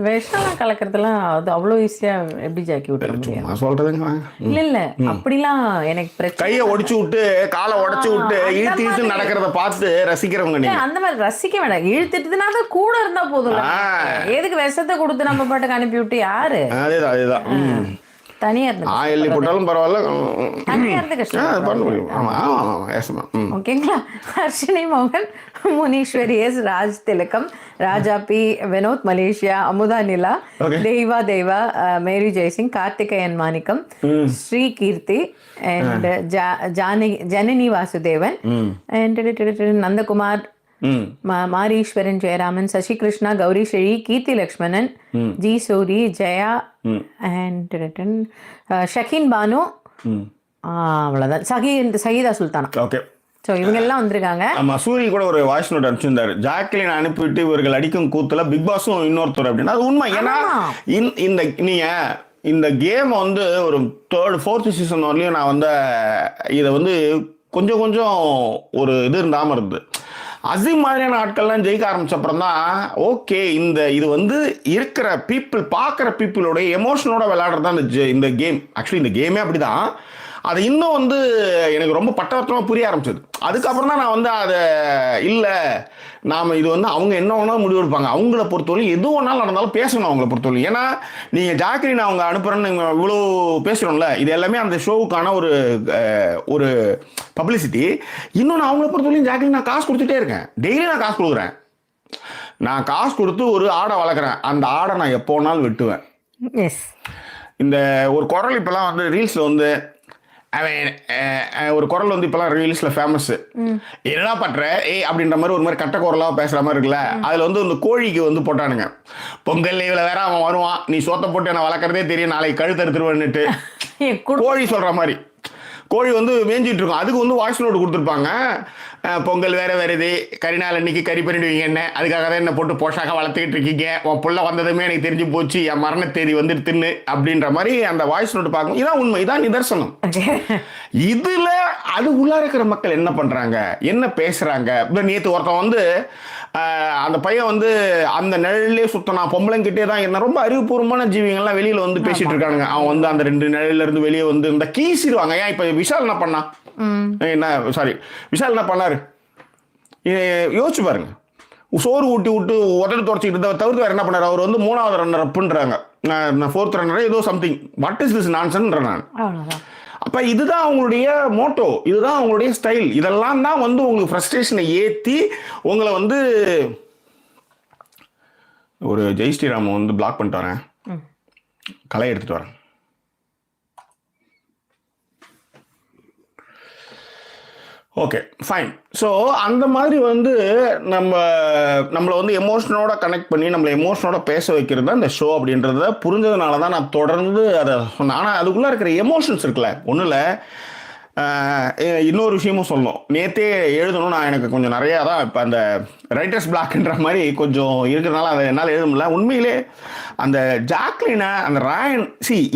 விஷம் கலக்கிறதுலாம் அது அவ்வளவு ஈஸியா எப்படி ஜாக்கி விட்டு சொல்றதுங்க. இல்ல அப்படிலாம் எனக்கு பிரச்சனை. கையை ஒடிச்சு விட்டு காலை உடைச்சு விட்டு இழுத்து நடக்கிறத பார்த்து ரசிக்கிறவங்க. அந்த மாதிரி ரசிக்க வேண்டாம், இழுத்துட்டுனா கூட இருந்தா போதும். எதுக்கு விஷத்தை கொடுத்து நம்ம பாட்டுக்கு அனுப்பி விட்டு யாரு? அதேதான் தனியா இருந்து போட்டாலும் பரவாயில்ல, தனியா இருந்து கஷ்டம். ஓகேங்களா? ஹர்ஷினி மோகன், Muneeswari S, Raj Thilagam, Raja P, Vinod Malaysia, Amutha Nila, Deva, Mary Jaisingh, Karthikeyan Manickam, Sri Keerthi and Janani Vasudevan and Nandakumar, Mariswaran, Jayaraman, Sasi Krishna, Gowri Sri, Keerthi Lakshmanan, G Suri, Jaya and Shahin Banu, அவ்வளோதான். சஹீதா சுல்தானா. ஓகே, ஸோ இவங்க எல்லாம் வந்திருக்காங்க. ஆமா, சூரிய கூட ஒரு வாய்ஸ் நோட் அனுப்பிச்சிருந்தாரு, ஜாக்லின் அனுப்பிவிட்டு இவர்கள் அடிக்கும் கூத்துல பிக் பாஸும் இன்னொருத்தர் அப்படின்னா அது உண்மை. ஏன்னா இந்த நீங்க இந்த கேம் வந்து ஒரு 3rd 4th சீசன் வரலையும் நான் வந்து இதை வந்து கொஞ்சம் ஒரு இது இருந்தாம இருந்தது. அசீம் மாதிரியான ஆட்கள்லாம் ஜெயிக்க ஆரம்பிச்ச அப்புறம் தான் ஓகே, இது வந்து இருக்கிற பீப்புள், பார்க்குற பீப்புளோட எமோஷனோட விளையாடுறது தான் இந்த கேம். ஆக்சுவலி இந்த கேமே அப்படிதான். அது இன்னும் வந்து எனக்கு ரொம்ப பட்டவர்த்தமாக புரிய ஆரம்பிச்சது. அதுக்கப்புறம் தான் நான் வந்து அதை இல்லை, நாம் இது வந்து அவங்க என்ன வேணாலும் முடிவு எடுப்பாங்க, அவங்கள பொறுத்தவரை எது ஒன்றாலும் நடந்தாலும் பேசணும் அவங்கள பொறுத்தவரை. ஏன்னா நீங்கள் ஜாக்லின் அவங்க அனுப்புகிறேன்னு நீங்கள் இவ்வளோ பேசுகிறோம்ல, இது எல்லாமே அந்த ஷோவுக்கான ஒரு பப்ளிசிட்டி. இன்னொன்று அவங்கள பொறுத்தவரையும் ஜாக்லின் நான் காசு கொடுத்துட்டே இருக்கேன், டெய்லி நான் காசு கொடுக்குறேன். நான் காசு கொடுத்து ஒரு ஆடை வளர்க்குறேன், அந்த ஆடை நான் எப்போ வேணாலும் வெட்டுவேன். இந்த ஒரு குரல் இப்போலாம் வந்து ரீல்ஸில் வந்து ஒரு குரல் வந்து இப்பெல்லாம் ரீல்ஸ்ல ஃபேமஸ், என்னடா பண்ற அப்படின்ற மாதிரி ஒரு மாதிரி கட்ட குரலா பேசுற மாதிரி இருக்குல்ல. அதுல வந்து இந்த கோழிக்கு வந்து போட்டானுங்க, பொங்கல் லீவ்ல வேற அவன் வருவான், நீ சோத்த போட்டு என்ன வளர்க்கறதே தெரியும், நாளைக்கு கழுத்து எடுத்துருவேன்னுட்டு கோழி சொல்ற மாதிரி. கோழி வந்து மேய்ஞ்சிட்டு இருக்கும், அதுக்கு வந்து வாய்ஸ் நோட் கொடுத்துருப்பாங்க, பொங்கல் வேற வருது, கரிநாள் அன்னைக்கு கறி பண்ணிடுவீங்க என்ன, அதுக்காக தான் என்ன போட்டு போஷாக வளர்த்துக்கிட்டு இருக்கீங்க, உன் புள்ள வந்ததுமே எனக்கு தெரிஞ்சு போச்சு, என் மரண தேதி வந்துட்டு தின்னு அப்படின்ற மாதிரி அந்த வாய்ஸ் நோட்டு பார்க்கணும். இதான் உண்மை, இதான் நிதர்சனம். இதுல அது உள்ள இருக்கிற மக்கள் என்ன பண்றாங்க, என்ன பேசுறாங்க. நேற்று ஒருத்தன் வந்து அந்த பையன் வந்து அந்த நிழலே சுத்தனா பொம்பளைங்கிட்டே தான் என்ன, ரொம்ப அறிவுபூர்வமான ஜீவிகள்லாம் வெளியில வந்து பேசிட்டு இருக்கானுங்க. அவன் வந்து அந்த 2 நிழல்ல இருந்து வெளியே வந்து இந்த கீசிடுவாங்க. ஏன் இப்ப விஷால் என்ன பண்ணா, விஷால் என்ன பண்ணாரு யோசிச்சு பாருங்க. சோறு ஊட்டி விட்டு உடல் தொடச்சிக்கிட்டு தவிர்த்து வேற என்ன பண்ணாரு, அவர் வந்து 3வது ரன்னர் அப்புன்றாங்க, 4th ரன்னர் ஏதோ something. What is this nonsense நான். அப்போ இதுதான் அவங்களுடைய மோட்டோ, இதுதான் அவங்களுடைய ஸ்டைல். இதெல்லாம் தான் வந்து உங்களுக்கு ஃப்ரஸ்ட்ரேஷனை ஏற்றி உங்களை வந்து ஒரு ஜெய் ஸ்ரீராம் வந்து பிளாக் பண்ணிட்டு வரேன், களை எடுத்துட்டு வரேன். Okay fine. ஸோ அந்த மாதிரி வந்து நம்மளை வந்து எமோஷனோட கனெக்ட் பண்ணி நம்மளை எமோஷனோட பேச வைக்கிறது தான் இந்த ஷோ அப்படின்றத புரிஞ்சதுனால தான் நான் தொடர்ந்து அதை சொன்னேன். ஆனால் அதுக்குள்ளே இருக்கிற எமோஷன்ஸ் இருக்குல்ல, ஒன்றும் இல்லை. இன்னொரு விஷயமும் சொல்லணும். நேற்றே எழுதணும், நான் எனக்கு கொஞ்சம் நிறையா தான் இப்போ அந்த ரைட்டர்ஸ் பிளாக்ன்ற மாதிரி கொஞ்சம் இருக்கிறதுனால அதை என்னால் எழுத முடியல. உண்மையிலே அந்த ஜாக்லினை, அந்த ராயன்,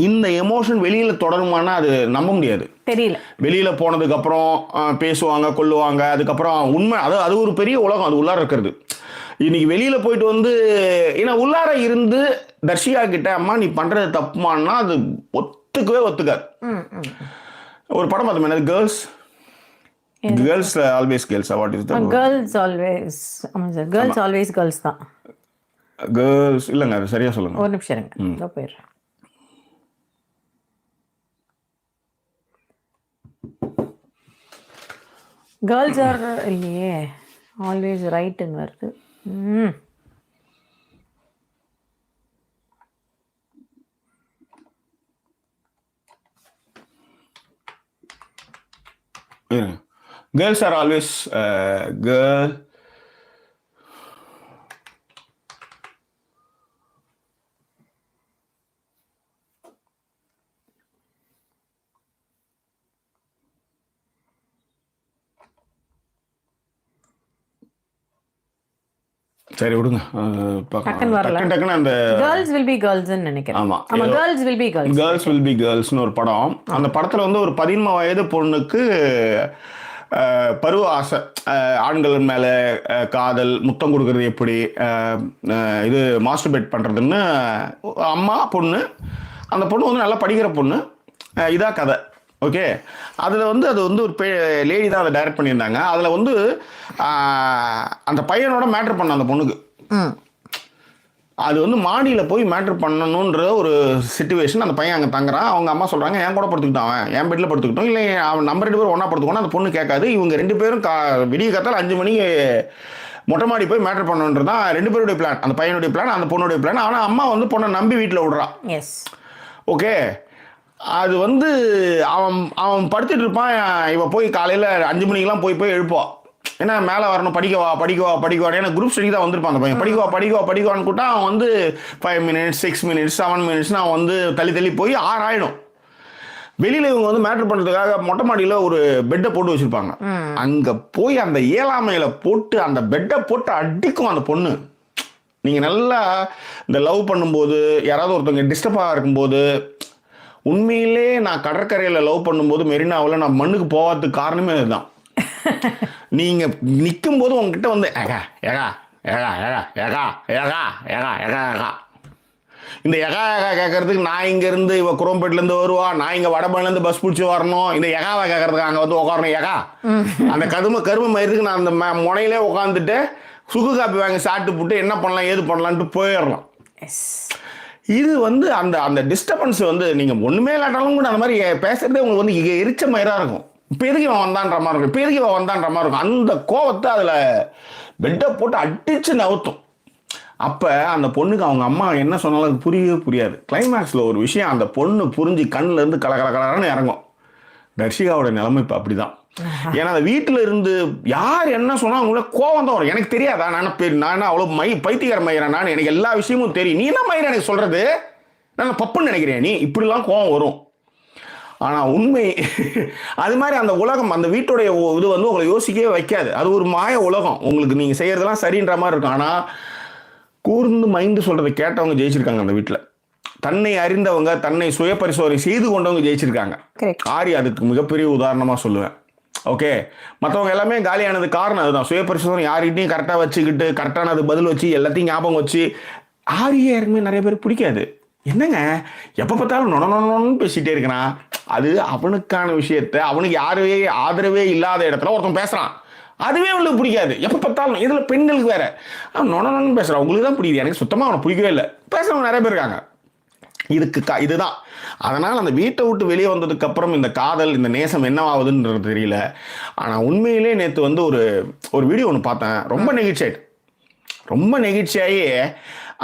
இந்த எமோஷன் வெளியில் தொடருமானா அது நம்ப முடியாது. தெரியல. வெளியில் போனதுக்கப்புறம் பேசுவாங்க, கொல்லுவாங்க, அதுக்கப்புறம் உண்மை அது ஒரு பெரிய உலகம் அது உள்ளார இருக்கிறது. இன்னைக்கு வெளியில் போயிட்டு வந்து ஏன்னா உள்ளார இருந்து தர்ஷிகா கிட்ட அம்மா நீ பண்ணுறது தப்புமானா அது ஒத்துக்காது. ஒரு படம் பார்த்தோம், என்னது girls always girls. What is that? Girls always. ஆமாம் சார், கேர்ள்ஸ் ஆல்வேஸ் கேர்ள்ஸ் தான். கேர்ள்ஸ் இல்லைங்க, அது சரியா சொல்லுங்க. ஒரு நிமிஷம் இருங்க, பேர் கேர்ள்ஸ் ஆர் இல்லையே, ஆல்வேஸ் ரைட்டுன்னு வருது. Girls are always girl. சரி விடுங்க, டக்குன்னு அந்த கேர்ள்ஸ் வில் பி கேர்ள்ஸ்னு நினைக்கிறேன். ஆமா, girls will be girls, girls will be கேர்ள்ஸ்னு ஒரு படம். அந்த படத்துல வந்து ஒரு 13 வயது பொண்ணுக்கு பருவ ஆசை, ஆண்கள் மேலே காதல், முத்தம் கொடுக்கறது எப்படி, இது மாஸ்டர்பேட் பண்ணுறதுன்னு அம்மா பொண்ணு, அந்த பொண்ணு வந்து நல்லா படிக்கிற பொண்ணு, இதான் கதை. ஓகே, அதில் வந்து அது வந்து ஒரு லேடி தான் அதை டைரக்ட் பண்ணியிருந்தாங்க. அதில் வந்து அந்த பையனோட மேட்ரு பண்ண அந்த பொண்ணுக்கு அது வந்து மாடியில் போய் மேட்ரு பண்ணணுன்ற ஒரு சிச்சுவேஷன். அந்த பையன் அங்கே தங்குறான். அவங்க அம்மா சொல்கிறாங்க என் கூட படுத்துக்கிட்டான், அவன் என் பெட்டில் படுத்துக்கிட்டோம், இல்லை அவன் நம்ம 2 பேரும் ஒன்றா படுத்துக்கணும். அந்த பொண்ணு கேட்காது. இவங்க 2 பேரும் விடிய காத்தால் 5 மணிக்கு மொட்டை மாடி போய் மேட்ரு பண்ணணுன்றது தான் 2 பேருடைய பிளான். அந்த பையனுடைய பிளான், அந்த பொண்ணுடைய பிளான். ஆனால் அம்மா வந்து பொண்ணை நம்பி வீட்டில் விடுறான். ஓகே, அது வந்து அவன் படுத்துட்டு இருப்பான். இவன் போய் காலையில் 5 மணிக்கெலாம் போய் எழுப்பான். ஏன்னா மேலே வரணும், படிக்கவா. ஏன்னா குரூப் ஸ்டடி தான் வந்திருப்பான் அந்த பையன். படிக்கவான்னு கூட்டா அவன் வந்து 5 minutes 6 minutes 7 minutesனு அவன் வந்து தள்ளி போய் 6 ஆகிடும். வெளியில் இவங்க வந்து மேட்ரு பண்ணுறதுக்காக மொட்டை மாடியில் ஒரு பெட்டை போட்டு வச்சுருப்பாங்க. அங்கே போய் அந்த ஏழாமையில் போட்டு அந்த பெட்டை போட்டு அடிக்கும் அந்த பொண்ணு. நீங்கள் நல்லா இந்த லவ் பண்ணும்போது யாராவது ஒருத்தவங்க டிஸ்டர்பாக இருக்கும்போது, உண்மையிலே நான் கடற்கரையில் லவ் பண்ணும்போது மெரினாவில் நான் மண்ணுக்கு போகாததுக்கு காரணமே அதுதான். நீங்கள் நிற்கும் போது உங்ககிட்ட வந்து இந்த கேட்கறதுக்கு நான் இங்கேருந்து இவ குரோம்பேட்லேருந்து வருவா, நான் இங்கே வடபழனிலேருந்து பஸ் பிடிச்சி வரணும், இந்த எகாவை கேட்கறதுக்கு அங்கே வந்து உட்காரணும். அந்த கரும மயிருக்கு நான் அந்த முனையிலே உட்காந்துட்டு சுக்கு காப்பி வாங்கி சாப்பிட்டு போட்டு என்ன பண்ணலாம் ஏது பண்ணலான்ட்டு போயிடலாம். இது வந்து அந்த டிஸ்டர்பன்ஸ் வந்து நீங்கள் ஒன்றுமே இல்லாட்டாலும் கூட அந்த மாதிரி பேசுகிறதே உங்களுக்கு வந்து இங்கே எரிச்ச மயிராக இருக்கும். இப்போ எதுக்கு இவன் வந்தான்ற மாதிரி இருக்கும். அந்த கோவத்தை அதில் பெட்டை போட்டு அடித்து நவுத்தும். அப்போ அந்த பொண்ணுக்கு அவங்க அம்மா என்ன சொன்னாலும் அது புரியாது. கிளைமேக்ஸில் ஒரு விஷயம் அந்த பொண்ணு புரிஞ்சு கண்ணிலேருந்து கலன்னு இறங்கும். தர்ஷிகாவோட நிலைமை இப்போ அப்படி தான். ஏன்னா அந்த வீட்டில் இருந்து யார் என்ன சொன்னால் அவங்கள கோவம் தான் வரும். எனக்கு தெரியாதா, நான் அவ்வளோ பைத்தியக்கார மயிறேன், எனக்கு எல்லா விஷயமும் தெரியும், நீ என்ன மயிர எனக்கு சொல்கிறது, நான் பப்புன்னு நினைக்கிறேன், நீ இப்படிலாம் கோவம் வரும். ஆனால் உண்மை அது மாதிரி அந்த உலகம், அந்த வீட்டுடைய இது வந்து உங்களை யோசிக்கவே வைக்காது. அது ஒரு மாய உலகம். உங்களுக்கு நீங்கள் செய்கிறதெல்லாம் சரின்ற மாதிரி இருக்கும். ஆனால் கூர்ந்து மைண்டு சொல்கிறத கேட்டவங்க ஜெயிச்சிருக்காங்க அந்த வீட்டில். தன்னை அறிந்தவங்க, தன்னை சுய பரிசோதனை செய்து கொண்டவங்க ஜெயிச்சிருக்காங்க. ஆரி அதுக்கு மிகப்பெரிய உதாரணமாக சொல்லுவேன். ஓகே, மற்றவங்க எல்லாமே காலியானது காரணம் அதுதான். சுய பரிசோதனை யார்கிட்டையும் கரெக்டாக வச்சுக்கிட்டு கரெக்டானது பதில் வச்சு எல்லாத்தையும் ஞாபகம் வச்சு ஆரியை யாருக்குமே நிறைய பேர் பிடிக்காது. என்னங்க எப்போ பார்த்தாலும் நொன்னு பேசிகிட்டே இருக்கிறான். அது அவனுக்கான விஷயத்த அவனுக்கு யாருவே ஆதரவே இல்லாத இடத்துல ஒருத்தன் பேசுகிறான், அதுவே அவங்களுக்கு பிடிக்காது. எப்போ பார்த்தாலும் இதில் பெண்களுக்கு வேற அவன் நொன்னு பேசுகிறான், உங்களுக்கு தான் பிடிக்குது, எனக்கு சுத்தமாக அவனை பிடிக்கவே இல்லை பேசுகிறவங்க நிறைய பேர் இருக்காங்க. இதுதான். அதனால் அந்த வீட்டை விட்டு வெளியே வந்ததுக்கப்புறம் இந்த காதல், இந்த நேசம் என்னவாகுதுன்றது தெரியல. ஆனால் உண்மையிலே நேற்று வந்து ஒரு வீடியோ ஒன்று பார்த்தேன். ரொம்ப நெகிழ்ச்சியாகி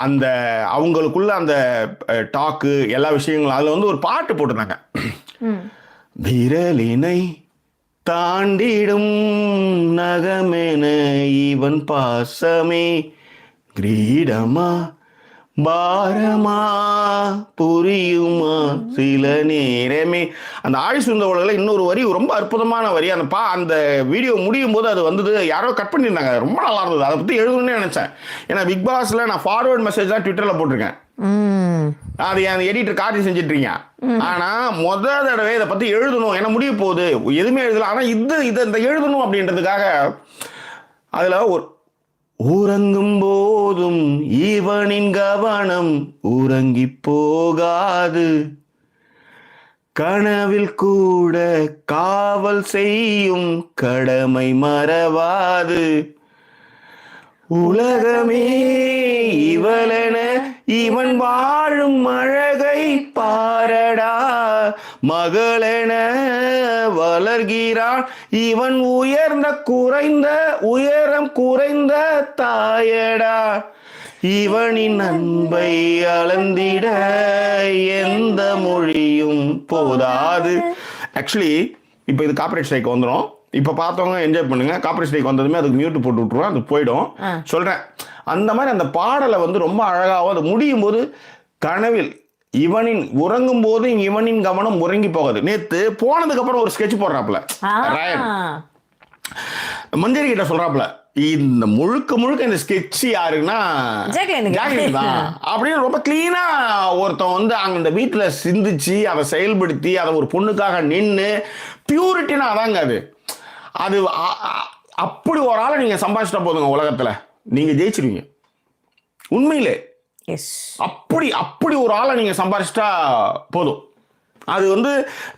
அந்த அவங்களுக்குள்ள அந்த டாக்கு எல்லா விஷயங்களும் அதில் வந்து ஒரு பாட்டு போட்டிருந்தாங்க. விரலினை தாண்டிடும் நகமென இவன் பாசமே கிரீடமா பாரமா புரியுமா சில நேரமே. அந்த ஆயுசு இருந்த உலகில் இன்னொரு வரி, ரொம்ப அற்புதமான வரி. அந்த வீடியோ முடியும் போது அது வந்தது, யாரோ கட் பண்ணியிருந்தாங்க, ரொம்ப நல்லா இருந்தது. அதை பற்றி எழுதணும்னு நினைச்சேன். ஏன்னா பிக் பாஸ்ல நான் ஃபார்வர்ட் மெசேஜ் தான் ட்விட்டர்ல போட்டிருக்கேன். அது என் எடிட்டர் காட்டி செஞ்சுட்டு இருக்கீங்க. ஆனா முதல் தடவை இதை பத்தி எழுதணும், ஏன்னா முடிய போகுது, எதுவுமே எழுதல. ஆனா இந்த எழுதணும் அப்படின்றதுக்காக அதுல ஒரு உறங்கும் போதும் இவனின் கவனம் உறங்கி போகாது, கனவில் கூட காவல் செய்யும் கடமை மறவாது, உலகமே இவளென இவன் வாழும் அழகை பாரடா, மகளென வளர்கிறான் இவன் உயரம் குறைந்த தாயடா, இவனின் அன்பை அளந்திட எந்த மொழியும் போதாது. ஆக்சுவலி இப்போ இது கார்ப்பரேட் ஸ்ட்ரைக் வந்துடும். இப்போ பார்த்தவங்க என்ஜாய் பண்ணுங்க. கார்ப்பரேட் ஸ்ட்ரைக் வந்ததுமே அதுக்கு மியூட் போட்டு விட்டுருவோம், அது போயிடும். சொல்கிறேன், அந்த மாதிரி அந்த பாடலை வந்து ரொம்ப அழகாகவும் அது முடியும் போது, கனவில் இவனின் உறங்கும் போது இவனின் கவனம் உறங்கி போகாது. நேற்று போனதுக்கு அப்புறம் ஒரு ஸ்கெட்ச் போடுறாப்புல ராயன் மஞ்சரி கிட்ட சொல்றாப்புல, இந்த முழுக்க இந்த ஸ்கெட்ச் யாருன்னா ஜாக்லின் தான் அப்படின்னு ரொம்ப கிளீனா ஒருத்தன் வந்து அங்க இந்த வீட்டுல சிந்திச்சு அதை செயல்படுத்தி அதை ஒரு பொண்ணுக்காக நின்று பியூரிட்டினா அதாங்க அது அப்படி ஒரு ஆளை நீங்க சம்பாதிச்சிட்டா போதுங்க, உலகத்துல நீங்க ஜெயிச்சிருவீங்க. உண்மையிலே அப்படி ஒரு ஆளை நீங்க சம்பாதிச்சிட்டா போதும். அது வந்து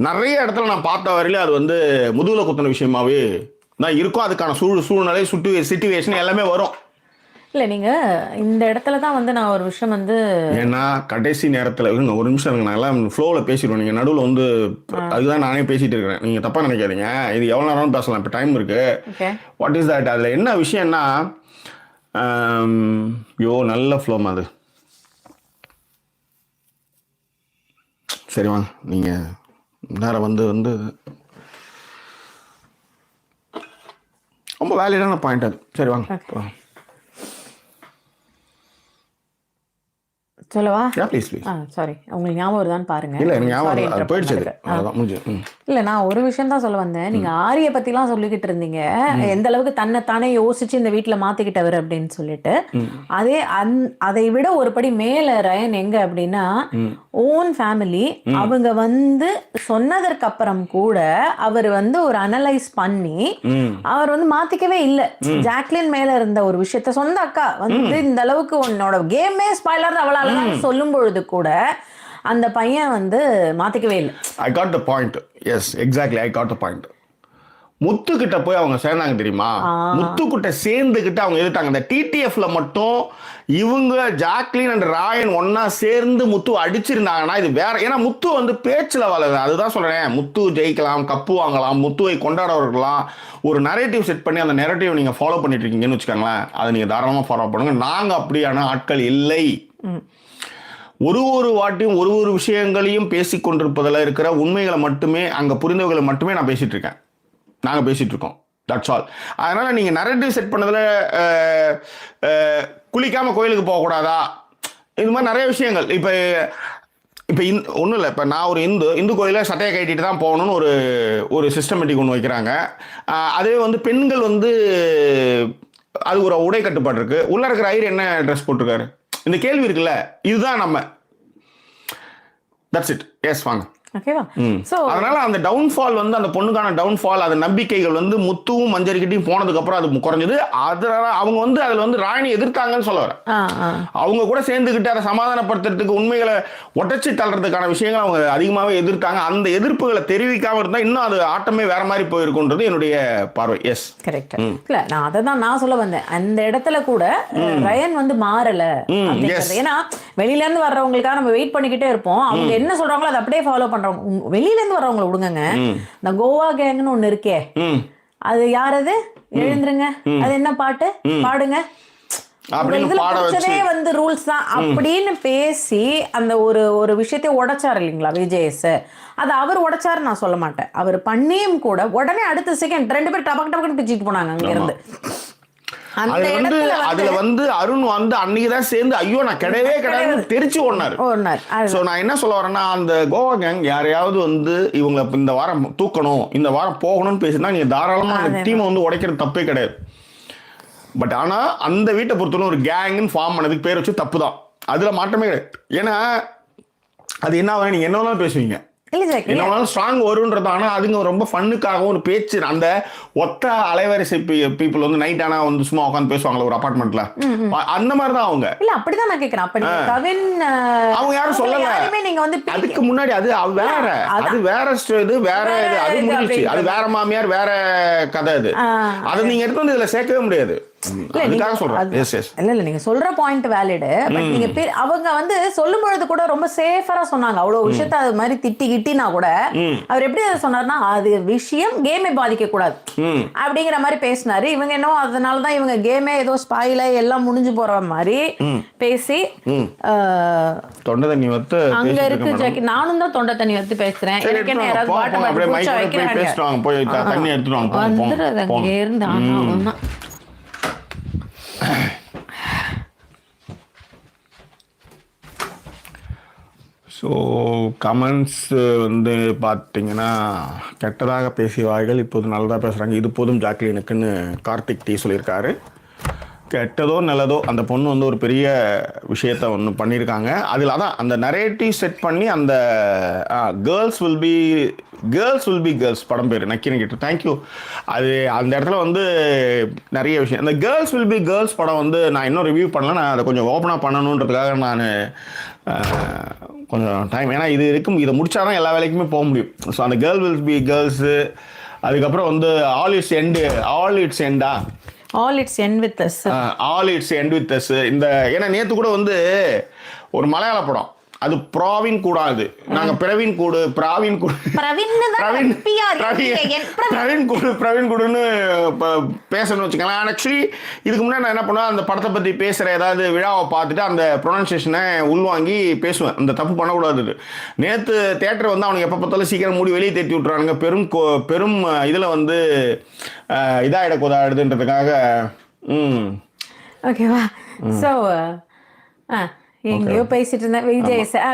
நிறைய இடத்துல நான் பார்த்த வரையில அது வந்து முதுகுல குத்தின விஷயமாவே தான் இருக்கும். அதுக்கான சூழ்நிலை சிச்சுவேஷன் எல்லாமே வரும். இல்லை நீங்கள் இந்த இடத்துல தான் வந்து நான் ஒரு விஷயம் வந்து, ஏன்னா கடைசி நேரத்தில் ஒரு நிமிஷம் இருக்கு, நான் எல்லாம் ஃப்ளோவில் பேசிடுவோம். நீங்கள் நடுவில் வந்து அதுதான் நானே பேசிட்டு இருக்கிறேன், நீங்கள் தப்பாக நினைக்காதீங்க. இது எவ்வளோ நேரம் பேசலாம், இப்போ டைம் இருக்கு. What is that? அதில் என்ன விஷயம்னா, நல்ல ஃப்ளோமா அது. சரி வாங்க, நீங்கள் நேரம் வந்து ரொம்ப வேலிடான பாயிண்ட் அது. சரி வாங்க சொல்லவா? ப்ளீஸ் சாரி, உங்களுக்கு ஞாபகம் வருதான்னு பாருங்க. இல்லை எனக்கு ஞாபகம் போயிடுச்சு. இல்லை, நான் ஒரு விஷயம் தான் சொல்ல வந்தேன். நீங்கள் ஆரியை பற்றிலாம் சொல்லிக்கிட்டு இருந்தீங்க, எந்த அளவுக்கு தன்னைத்தானே யோசிச்சு இந்த வீட்டில் மாற்றிக்கிட்டவர் அப்படின்னு சொல்லிட்டு. அதை விட ஒரு படி மேலே ரயன் எங்க அப்படின்னா, ஓன் ஃபேமிலி அவங்க வந்து சொன்னதற்கு அப்புறம் கூட அவர் வந்து ஒரு அனலைஸ் பண்ணி அவர் வந்து மாத்திக்கவே இல்லை. ஜாக்லின் மேல இருந்த ஒரு விஷயத்த சொந்த அக்கா வந்து இந்த அளவுக்கு உன்னோட கேமே ஸ்பாயிலர் அவளால சொல்லும் பொழுது கூட அந்த பையன் வந்து மாத்திக்கவே இல்லை. I got the point. Yes, exactly. I got the point. முத்துக்கிட்ட போய் அவங்க சேர்ந்தாங்க தெரியுமா? முத்துக்கிட்ட சேர்ந்துக்கிட்டு அவங்க எதிர்த்தாங்க. இந்த டிடிஎஃப்ல மட்டும் இவங்க ஜாக்லின் அண்ட் ராயன் ஒன்னா சேர்ந்து முத்து அடிச்சிருந்தாங்கன்னா இது வேற. ஏன்னா முத்து வந்து பேச்சுல வளருது. அதுதான் சொல்றேன், முத்து ஜெயிக்கலாம், கப்பு வாங்கலாம், முத்துவை கொண்டாடவர்களாம். ஒரு நரேட்டிவ் செட் பண்ணி அந்த நரேட்டிவ் நீங்க ஃபாலோ பண்ணிட்டு இருக்கீங்கன்னு வச்சுக்கோங்களேன், அதை நீங்க தாராளமா ஃபாலோ பண்ணுங்க. நாங்க அப்படியான ஆட்கள் இல்லை. ஒரு வாட்டியும் ஒரு விஷயங்களையும் பேசிக் கொண்டிருப்பதில் இருக்கிற உண்மைகளை மட்டுமே, அங்க புரிந்தவர்களை மட்டுமே நான் பேசிட்டு இருக்கேன், நாங்கள் பேசிட்டு இருக்கோம். That's all. அதனால நீங்க நரேட்டிவ் செட் பண்ணதுல குளிக்காம கோயிலுக்கு போகக்கூடாதா, இது மாதிரி நிறைய விஷயங்கள். இப்போ ஒன்றும் இல்லை, இப்போ நான் ஒரு இந்து கோயிலில் சட்டையை கட்டிட்டு தான் போகணும்னு ஒரு சிஸ்டமேட்டிக் ஒன்று வைக்கிறாங்க. அதே வந்து பெண்கள் வந்து அது ஒரு உடை கட்டுப்பாடு இருக்கு. உள்ள இருக்கிற ஐயர் என்ன ட்ரெஸ் போட்டிருக்காரு, இந்த கேள்வி இருக்குல்ல, இதுதான் நம்ம. That's it. எஸ் வாங்க. ஓகேவா? ஸோ அதனால அந்த டவுன்ஃபால் வந்து அந்த பொண்ணுக்கான டவுன்ஃபால், அந்த நம்பிக்கைகள் வந்து முத்துவும் மஞ்சரிக்கிட்டையும் போனதுக்கு அப்புறம் அது குறைஞ்சது. அதனால அவங்க வந்து அதுல வந்து ராணி எதிர்த்தாங்கன்னு சொல்ல வரேன். அவங்க கூட சேர்ந்துக்கிட்டு அதை சமாதானப்படுத்துறதுக்கு, உண்மைகளை ஒட்டச்சி தள்ளுறதுக்கான விஷயங்கள் அவங்க அதிகமாகவே எதிர்த்தாங்க. அந்த எதிர்ப்புகளை தெரிவிக்காம இருந்தா இன்னும் அது ஆட்டமே வேற மாதிரி போயிருக்குன்றது என்னுடைய பார்வை. Yes, correct. இல்ல நான் அதை தான் நான் சொல்ல வந்தேன். அந்த இடத்துல கூட ரயன் வந்து மாறல அப்படிங்கிறது. ஏன்னா வெளியில இருந்து வர்றவங்களுக்காக நம்ம வெயிட் பண்ணிக்கிட்டே இருப்போம். அவங்க என்ன சொல்றாங்களோ அதை அப்படியே ஃபாலோ பண்றவங்க. வெளியில இருந்து வர்றவங்களை விடுங்க. இந்த கோவா கேங்னு ஒண்ணு இருக்கே, அது யாரது? எழுந்துருங்க, அது என்ன பாட்டு பாடுங்க, வந்து ரூல்ஸ் தான் அப்படின்னு பேசி அந்த ஒரு விஷயத்தை உடைச்சாரு இல்லைங்களா விஜேஎஸ். அது அவர் உடைச்சாரு நான் சொல்ல மாட்டேன். அவர் பண்ணியும் கூட உடனே அடுத்த செகண்ட் 2 பேர் டபக்கு டபக்குன்னு பிச்சுட்டு போனாங்க அங்க இருந்து. அதுல வந்து அருண் வந்து அன்னைக்குதான் சேர்ந்து ஐயோ நான் கிடையவே கிடையாது தெரிச்சு ஓடினாரு. சோ நான் என்ன சொல்ல வரேன்னா, அந்த கோவா கேங் யாரையாவது வந்து இவங்களை இந்த வாரம் தூக்கணும், இந்த வாரம் போகணும்னு பேசினா நீங்க தாராளமா அந்த டீமை வந்து உடைக்கிறது தப்பே கிடையாது. பட் ஆனா அந்த வீட்டை பொறுத்தவரை ஒரு கேங்னு ஃபார்ம் பண்ணதுக்கு பேர் வச்சு தப்பு தான், அதுல மாற்றமே கிடையாது. ஏன்னா அது என்ன ஆகும், நீங்க என்ன பேசுவீங்க, என்ன ஸ்ட்ராங் வரும்ன்றது. ஆனா அதுங்க ரொம்ப ஃபன்னுக்காகவும் ஒரு பேச்சு, அந்த ஒத்த அலைவரிசை பீப்புள் வந்து நைட் ஆனா வந்து சும்மா உட்காந்து பேசுவாங்களா ஒரு அபார்ட்மெண்ட்ல, அந்த மாதிரி தான் அவங்க. இல்ல அப்படிதான் நான் கேக்குறேன். அப்ப கவின் அவங்க யாரும் சொல்லல. நீங்க வந்து அதுக்கு முன்னாடி அது வேற, அது வேற இது வேற இது, அது முடிஞ்சிச்சு. அது வேற மாமியார், வேற கதை. அது அதை நீங்க எடுத்து வந்து இதுல சேர்க்கவே முடியாது. நீங்க சொல்ற பாயிண்ட் வேலிட். பட் நீங்க அவங்க வந்து சொல்லும் பொழுது கூட ரொம்ப சேஃபரா சொன்னாங்க. அவ்வளவு விஷயத்த அது மாதிரி திட்டினா கூட அவர் எப்படி அதை சொன்னார்னா, அது விஷயம் கேமை பாதிக்க கூடாது அப்படிங்கிற மாதிரி பேசினாரு. இவங்க என்ன அதனாலதான் இவங்க கேமே ஏதோ ஸ்பாயில எல்லாம் முடிஞ்சு போற மாதிரி பேசி தொண்டை தண்ணி வத்து அங்க இருக்கு ஜாக்கி. நானும் தான் தொண்டை தண்ணி வத்து பேசுறேன். எனக்கு என்ன யாராவது வந்துடுறது அங்க இருந்து. ஆனா ஸோ கமெண்ட்ஸ் வந்து பார்த்தீங்கன்னா, கெட்டதாக பேசிய வாய்கள் இப்போது நல்லதாக பேசுகிறாங்க. இது போதும் ஜாக்லினுக்குன்னு கார்த்திக் டி சொல்லியிருக்காரு. கெட்டதோ நல்லதோ அந்த பொண்ணு வந்து ஒரு பெரிய விஷயத்த ஒன்று பண்ணியிருக்காங்க. அதில் அதான் அந்த நரேட்டிவ் செட் பண்ணி அந்த கேர்ள்ஸ் வில் பி கேர்ள்ஸ் படம் பேர் நக்கின்னு கேட்டு தேங்க்யூ. அது அந்த இடத்துல வந்து நிறைய விஷயம், அந்த கேர்ள்ஸ் வில் பி கேர்ள்ஸ் படம் வந்து நான் இன்னும் ரிவ்யூ பண்ணல. நான் அதை கொஞ்சம் ஓப்பனாக பண்ணணுன்றதுக்காக நான் கொஞ்சம் டைம், ஏன்னா இது இருக்கும், இதை முடிச்சாதான் எல்லா வேலைக்குமே போக முடியும். ஸோ அந்த கேர்ள் வில் பி கேர்ள்ஸு, அதுக்கப்புறம் வந்து all it's end with us. இந்த ஏன்னா நேற்று கூட வந்து ஒரு மலையாள படம், அது ப்ராவின் கூடாது, நாங்க பிரவீன் கூடுன்னு பேசணும்னு வச்சுக்கலாம். ஆக்சுவலி இதுக்கு முன்னாடி நான் என்ன பண்ணுவேன், அந்த படத்தை பத்தி பேசுற ஏதாவது விழாவை பார்த்துட்டு அந்த ப்ரொனன்சியேஷனை உள்வாங்கி பேசுவேன். அந்த தப்பு பண்ணக்கூடாது. நேற்று தேட்டர் வந்து அவனுக்கு எப்போ பார்த்தாலும் சீக்கிரம் மூடி வெளியே தேத்தி விட்டுறானுங்க. பெரும் இதுல வந்து இதாயிடக்கூடாதுன்றதுக்காக. ஓகேவா? ஸோ எங்கேயோ பேசிட்டு இருந்தேன்.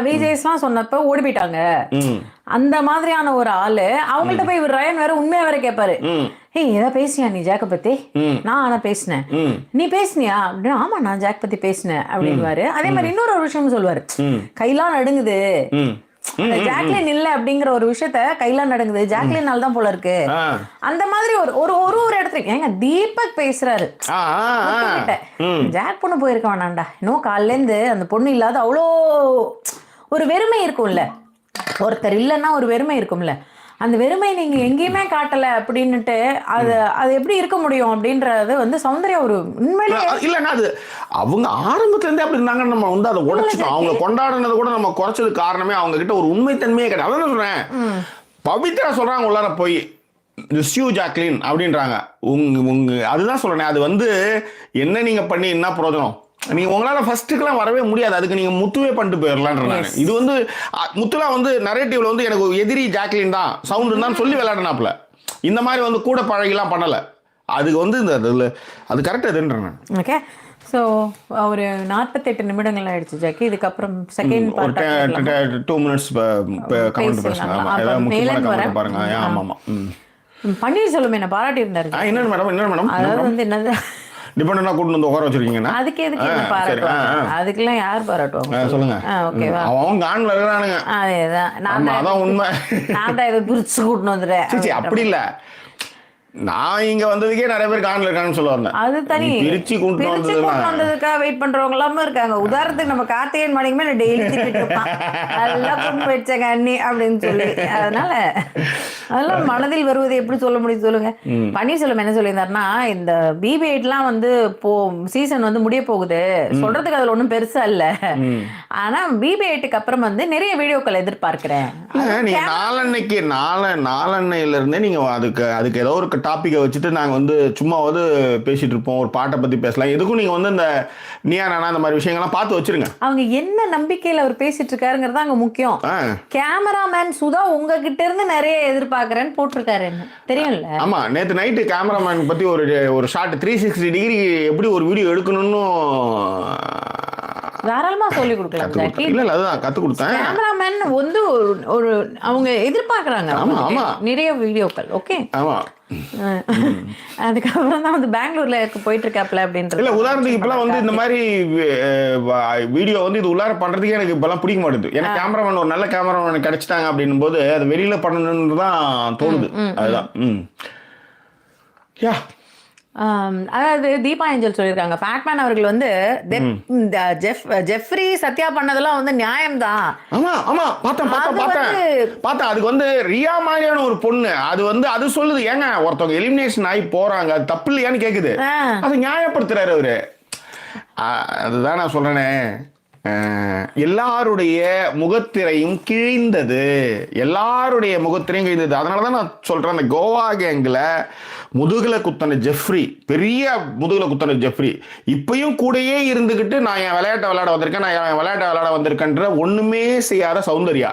விஜய்ஸ்லாம் சொன்னப்ப ஓடி போயிட்டாங்க. அந்த மாதிரியான ஒரு ஆளு அவங்கள்ட்ட போய் இவர் ரயன் வேற உண்மையா வேற கேட்பாரு. ஏய் ஏதாவது பேசியா நீ ஜாக்க பத்தி? நான் ஆனா பேசினேன். நீ பேசினியா அப்படின்னு. ஆமா நான் ஜாக் பத்தி பேசினேன் அப்படின்வாரு. அதே மாதிரி இன்னொரு விஷயம் சொல்லுவாரு, கையெல்லாம் நடுங்குது, ஜாக்லின் இல்ல அப்படிங்கிற ஒரு விஷயத்த கையெல்லாம் நடுங்குது, ஜாக்லினால தான் போல இருக்கு. அந்த மாதிரி ஒரு இடத்துல ஏங்க தீபக் பேசுறாரு, ஜாக் பொண்ணு போயிருக்க வேணாண்டா, இன்னும் காலையில இருந்து அந்த பொண்ணு இல்லாத அவ்வளோ ஒரு வெறுமை இருக்கும்ல, ஒருத்தர் இல்லைன்னா ஒரு வெறுமை இருக்கும்ல, அந்த வெறுமை நீங்க எங்கேயுமே காட்டல அப்படின்னுட்டு அது எப்படி இருக்க முடியும் அப்படின்றது வந்து சௌந்தர்யா ஒரு உண்மையிலே இல்லைன்னா அது அவங்க ஆரம்பத்துல இருந்தே அப்படி இருந்தாங்க. நம்ம வந்து அதை உடைச்சிட்டோம். அவங்க கொண்டாடுனதை கூட நம்ம குறைச்சது காரணமே அவங்க கிட்ட ஒரு உண்மைத்தன்மையே கிடையாது. அதான் சொல்றேன், பவித்ரா சொல்றாங்க உள்ளார போய் ஜாக்லின் அப்படின்றாங்க. அதுதான் சொல்றேன், அது வந்து என்ன நீங்க பண்ணி என்ன பிரயோஜனம்? நீங்க உங்களால ஃபர்ஸ்ட்டுக்கெல்லாம் வரவே முடியாது. அதுக்கு நீங்க முத்துவே பண்ணிட்டு போயிடலான்றாங்க. இது வந்து முத்துலாம் வந்து நரேட்டிவ்ல வந்து எனக்கு எதிரி ஜாக்லின் தான், சவுண்ட் தான் சொல்லி விளையாடினாப்ல. இந்த மாதிரி வந்து கூட பழகிலாம் பண்ணல. அதுக்கு வந்து இந்த அது கரெக்ட் எதுன்றேன். ஓகே. ஸோ ஒரு 48 நிமிடங்கள் ஆயிடுச்சு ஜாக்கி. இதுக்கப்புறம் செகண்ட் 2 minutes கமெண்ட் பேசுங்க பாருங்க. ஆமா பன்னீர்செல்வம் என்ன பாராட்டி இருந்தாரு. என்ன மேடம் அதாவது வந்து என்னது டிபெண்டா கூட்டு வந்து உட்கார வச்சிருக்கீங்கன்னா அதுக்கு எதுக்கு என்ன பாராட்டுவாங்க? அதுக்கெல்லாம் யார் பாராட்டுவாங்க? சொல்லுங்க. ஓகேவா? அவன் கான்ல இருக்கிறானுங்க. அதேதான். அதான் உண்மை. நான் தான் இதை பிரிச்சு கூட்டின்னு வந்துடுறேன். அப்படி இல்ல, நான் இங்க வந்ததுக்கே நிறைய பேர் கான்ல இருக்காங்கன்னு சொல்ல வந்தேன். அது தனி. பிரிச்சு கூட்டு வந்ததுக்காக வெயிட் பண்றவங்க எல்லாமே இருக்காங்க. உதாரணத்துக்கு நம்ம கார்த்திகேயன் மணிக்குமே நான் டெய்லி திட்டிட்டு இருப்பான், நல்லா கொண்டு வச்சாங்க அண்ணி அப்படின்னு சொல்லி. அதனால அதெல்லாம் மனதில் வருவதை எப்படி சொல்ல முடியும் சொல்லுங்க. பன்னீர்செல்வம் என்ன சொல்லியிருந்தாருன்னா, இந்த BB8 வந்து சீசன் வந்து முடிய போகுது, சொல்றதுக்கு அதுல ஒன்றும் பெருசா இல்ல, ஆனா BB8க்கு அப்புறம் வந்து நிறைய வீடியோக்கள் எதிர்பார்க்கிறேன். நீங்க நாளன்னையில இருந்தே நீங்க அதுக்கு ஏதோ ஒரு டாபிக்கை வச்சுட்டு நாங்க வந்து சும்மா வந்து பேசிட்டு இருப்போம், ஒரு பாட்டை பத்தி பேசலாம். எதுக்கும் நீங்க வந்து இந்த நீயா நானா இந்த மாதிரி விஷயங்கள்லாம் பார்த்து வச்சிருங்க. அவங்க என்ன நம்பிக்கையில அவர் பேசிட்டு இருக்காருங்கிறது அங்க முக்கியம். கேமராமேன் சுதா உங்ககிட்ட இருந்து நிறைய எதிர்பார்க்கறேன்னு போட்டிருக்காரு, தெரியும்ல? ஆமா, நேத்து நைட்டு கேமராமேன் பத்தி ஒரு ஷார்ட் 360 டிகிரி எப்படி ஒரு வீடியோ எடுக்கணும்னு தாராளமா சொல்லி கொடுக்கலாம். இல்ல அதுதான் கத்து கொடுத்தேன். கேமராமேன் வந்து ஒரு அவங்க எதிர்பார்க்கறாங்க நிறைய வீடியோக்கள். ஓகே, ஆமா. அதுக்கப்புறம் தான் வந்து பெங்களூர்ல போயிட்டு இருக்காப்ல அப்படின்றது. இல்ல உதாரணத்துக்கு இப்பெல்லாம் வந்து இந்த மாதிரி வீடியோ வந்து இது உள்ளார பண்றதுக்கே எனக்கு இப்பெல்லாம் பிடிக்க மாட்டேது. ஏன்னா கேமராமேன் ஒரு நல்ல கேமராமேன் கிடைச்சிட்டாங்க அப்படின்னும் போது அது வெளியில பண்ணணும்னு தான் தோணுது. அதுதான். யா, அதாவது தீபா ஏஞ்சல் சொல்லியிருக்காங்க, ஃபேட்மேன் அவர்கள் வந்து ஜெஃப்ரி சத்யா பண்ணதெல்லாம் வந்து நியாயம்தான். ஆமா ஆமா, பார்த்தேன். அதுக்கு வந்து ரியா மாதிரியான ஒரு பொண்ணு அது வந்து அது சொல்லுது, ஏங்க ஒருத்தவங்க எலிமினேஷன் ஆகி போறாங்க, அது தப்பு இல்லையான்னு கேக்குது, அது நியாயப்படுத்துறாரு அவரு. அதுதான் நான் சொல்றேனே, எல்லாருடைய முகத்திரையும் கிழிந்தது, அதனாலதான் நான் சொல்றேன், அந்த கோவா கேங்ல முதுகுல குத்தன ஜெஃப்ரி, பெரிய முதுகுல குத்தன ஜெஃப்ரி இப்பயும் கூடயே இருந்துகிட்டு நான் என் விளையாட்டை விளையாட வந்திருக்கேன்ற ஒண்ணுமே செய்யாத சௌந்தர்யா.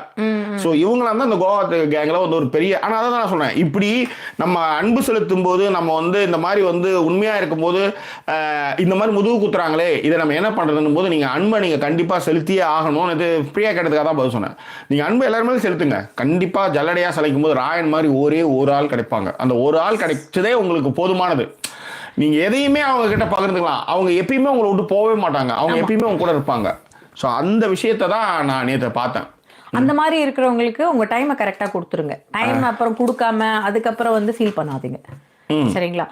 சோ இவங்களா தான் இந்த கோவா கேங்ல வந்து ஒரு பெரிய, ஆனா அதான் நான் சொன்னேன், இப்படி நம்ம அன்பு செலுத்தும் போது, நம்ம வந்து இந்த மாதிரி வந்து உண்மையா இருக்கும் போது இந்த மாதிரி முதுகு குத்துறாங்களே, இதை நம்ம என்ன பண்றதுன்னு போது நீங்க அன்பை நீங்க கண்டிப்பா செலுத்தியே ஆகணும். இது பிரியா கேட்டதுக்காக தான் பதில் சொன்னேன். நீங்க அன்பு எல்லாருமே செலுத்துங்க, கண்டிப்பா ஜல்லடையா சளைக்கும் போது ராயன் மாதிரி ஒரே ஒரு ஆள் கிடைப்பாங்க. அந்த ஒரு ஆள் கிடைச்சதே உங்களுக்கு போதுமானது. நீங்க எதையுமே அவங்க கிட்ட பகிர்ந்துக்கலாம், அவங்க எப்பயுமே உங்களை விட்டு போகவே மாட்டாங்க, அவங்க எப்பயுமே உங்க கூட இருப்பாங்க. ஸோ அந்த விஷயத்தை தான் நான் நேற்று பார்த்தேன். அந்த மாதிரி இருக்கிறவங்களுக்கு உங்க டைமை கரெக்டா கொடுத்துருங்க. டைம் அப்புறம் கொடுக்காம அதுக்கப்புறம் வந்து ஃபீல் பண்ணாதீங்க, சரிங்களா?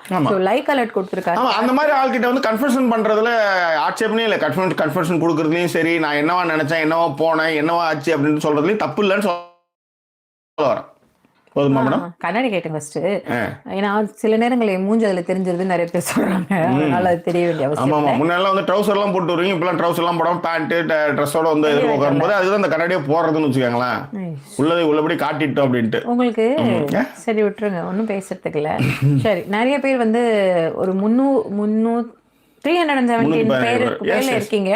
லைக் அலர்ட் கொடுத்துருக்காங்க. அந்த மாதிரி ஆள்கிட்ட வந்து கன்ஃபர்ஷன் பண்றதுல ஆட்சேபனே இல்லை. கன்ஃபர்ஷன் கொடுக்கறதுலயும் சரி, நான் என்னவா நினைச்சேன், என்னவா போனேன், என்னவா ஆச்சு அப்படின்னு சொல்றதுலயும் தப்பு இல்லைன்னு சொல்ல வரேன். போதுமா மேடம்? கண்ணாடி கேட்டேன் ஃபர்ஸ்ட். ஏன்னா சில நேரங்களில் மூஞ்சி அதில் தெரிஞ்சிருது நிறைய பேர் சொல்றாங்க, அதனால அது தெரிய வேண்டிய அவசியம். ஆமா, முன்னாடி வந்து ட்ரௌசர் எல்லாம் போட்டு வருவீங்க, இப்பெல்லாம் ட்ரௌசர் எல்லாம் போடாம பேண்ட் ட்ரெஸ்ஸோட வந்து உட்காரும் போது அதுதான் அந்த கண்ணாடியே போறதுன்னு வச்சுக்கோங்களேன், உள்ளபடி காட்டிட்டோம் அப்படின்ட்டு. உங்களுக்கு சரி விட்டுருங்க, ஒன்றும் பேசுறதுக்கு இல்லை. சரி, நிறைய பேர் வந்து ஒரு 317 பேர்ல இருக்கீங்க.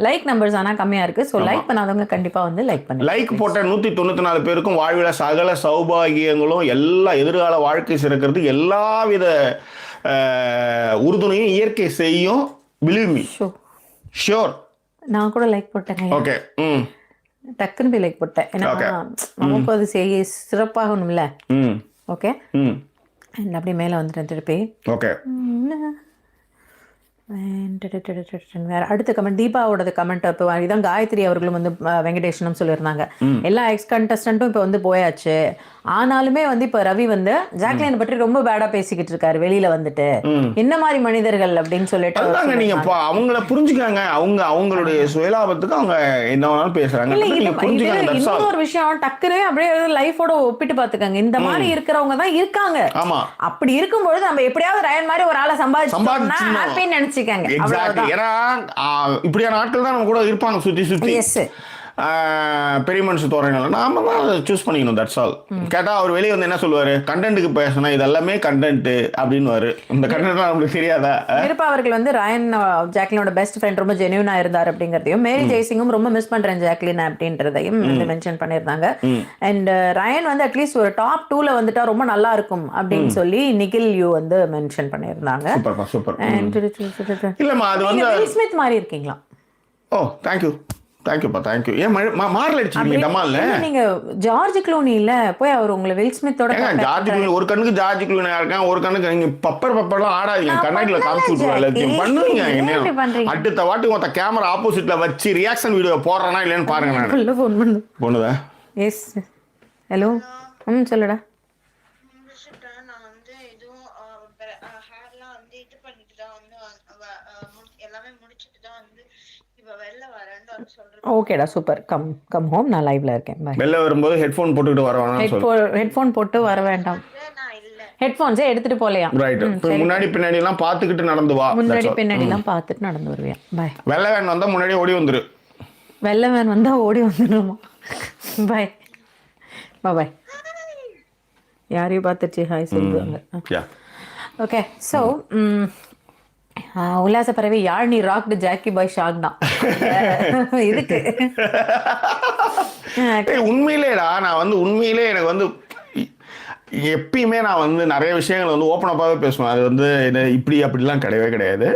லைக் நம்பர்ஸ் ஆனா கம்மியா இருக்கு. சோ லைக் பண்ணாதவங்க கண்டிப்பா வந்து லைக் பண்ணுங்க. லைக் போட்ட 194 பேருக்கும் வாழ்வில சகல சௌபாகியங்களும், எல்லா எதிர்கால வாழ்க்கை சிறக்கிறது, எல்லாவித உறுதுணையும் இயற்கை செய்யும். Believe me, sure. நான் கூட லைக் போட்டேன். ஓகே, டக்குன்னு போய் லைக் போட்டேன். ஏன்னா நமக்கு அது சிறப்பாகணும்ல. ஓகே, அப்படியே மேல வந்துட்டேன் திருப்பி. ஓகே, வேற அடுத்த கமெண்ட் தீபாவோட கமெண்ட். இப்போ இதான் காயத்ரி அவர்களும் வந்து வெங்கடேஷனும் சொல்லியிருந்தாங்க, எல்லா எக்ஸ் கண்டஸ்டன்ட்டும் இப்போ வந்து போயாச்சு, ஆனாலுமே வந்து இப்போ ரவி வந்து ஜாக்லினை பற்றி ரொம்ப பேடா பேசிக்கிட்டு இருக்காரு வெளியில வந்துட்டு, என்ன மாதிரி மனிதர்கள் அப்படின்னு சொல்லிட்டு நீங்க அவங்கள புரிஞ்சுக்காங்க, அவங்களுடைய சுயலாபத்துக்கு அவங்க என்ன வேணாலும் பேசுறாங்க. இன்னொரு விஷயம் டக்குனே அப்படியே லைஃபோட ஒப்பிட்டு பாத்துக்காங்க, இந்த மாதிரி இருக்கிறவங்க தான் இருக்காங்க. ஆமா, அப்படி இருக்கும்பொழுது நம்ம எப்படியாவது ரயன் மாதிரி ஒரு ஆளை சம்பாதிச்சு நினைச்சு இப்படியான ஆட்கள் தான் நம்ம கூட இருப்பாங்க சுத்தி சுத்தி. பெரிய மனுஷ தோரணையில நாம தான் சூஸ் பண்ணிக்கணும். That's all. கேட்டா அவர் வெளியே வந்து என்ன சொல்லுவாரு, கண்டென்ட்டுக்கு பேசணும், இது எல்லாமே கண்டென்ட் அப்படின்னு. இந்த கண்டென்ட் நம்மளுக்கு தெரியாதா? இருப்பா அவர்கள் வந்து ராயன் ஜாக்லினோட பெஸ்ட் ஃப்ரெண்ட், ரொம்ப ஜெனியூனா இருந்தார் அப்படிங்கறதையும், மேரி ஜெய்சிங்கும் ரொம்ப மிஸ் பண்றேன் ஜாக்லின் அப்படின்றதையும் மென்ஷன் பண்ணியிருந்தாங்க. அண்ட் ராயன் வந்து அட்லீஸ்ட் ஒரு டாப் 2ல வந்துட்டா ரொம்ப நல்லா இருக்கும் அப்படின்னு சொல்லி நிகில் யூ வந்து மென்ஷன் பண்ணியிருந்தாங்க. சூப்பர். இல்லம்மா, அது வந்து வில் ஸ்மித் மாதிரி இருக்கீங்களா? ஓ, தேங்க்யூ. தேங்க்யூப்பா தேங்க்யூ. ஏன் மாறல அடிச்சிருக்கீங்க டமால்ல? நீங்க ஜார்ஜ் க்ளூனில போய் அவர் உங்களை வில் ஸ்மித்தோட ஜார்ஜ் க்ளூனி ஒரு கண்ணுக்கு ஜார்ஜ் க்ளூனியா இருக்கான், ஒரு கண்ணுக்கு நீங்க பப்பர்லாம் ஆடாதீங்க. கண்ணாடியில காமிச்சு விட்டுருவா எல்லாத்தையும் பண்ணுவீங்க. என்ன அடுத்த வாட்டி மொத்த கேமரா ஆப்போசிட்ல வச்சு ரியாக்ஷன் வீடியோ போடுறேன்னா இல்லைன்னு பாருங்க. நான் ஃபோன் பண்ணு பொண்ணுதா? எஸ் ஹலோ சொல்லுடா. நான் வந்து இதுவும் ஹேர்லாம் வந்து இது பண்ணிட்டு தான் வந்து எல்லாமே முடிச்சிட்டு தான் வந்து இப்போ வெளில வரேன்னு வந்து சொல்றேன். ஓகேடா சூப்பர். Come home. நான் லைவ்ல இருக்கேன். பை. வெளில வரும்போது ஹெட்ஃபோன் போட்டுட்டு வர வேணாம். ஹெட்ஃபோன் போட்டு வர வேண்டாம். நான் இல்ல ஹெட்ஃபோன்ஸே எடுத்துட்டு போலையா? ரைட். முன்னாடி பின்னாடி எல்லாம் பாத்துக்கிட்டு நடந்து வா. முன்னாடி பின்னாடி எல்லாம் பார்த்துட்டு நடந்து வருவியா? பை. வெள்ளை வேன் வந்தா முன்னாடி ஓடி வந்துரு. வெள்ளை வேன் வந்தா ஓடி வந்துடுமா? Bye bye. யாரையும் பார்த்துச்சு ஹாய் சொல்லுவாங்க. ஓகே ஸோ உல்லாச பறவை யாழ்னி ராக்டு ஜாக்கி பாய் ஷாக் தான் இதுக்கு. உண்மையிலேடா நான் வந்து உண்மையிலே எனக்கு வந்து எப்பயுமே நான் வந்து நிறைய விஷயங்கள் வந்து ஓப்பன் அப்பாகவே பேசுவேன். அது வந்து இப்படி அப்படிலாம் கிடையவே கிடையாது.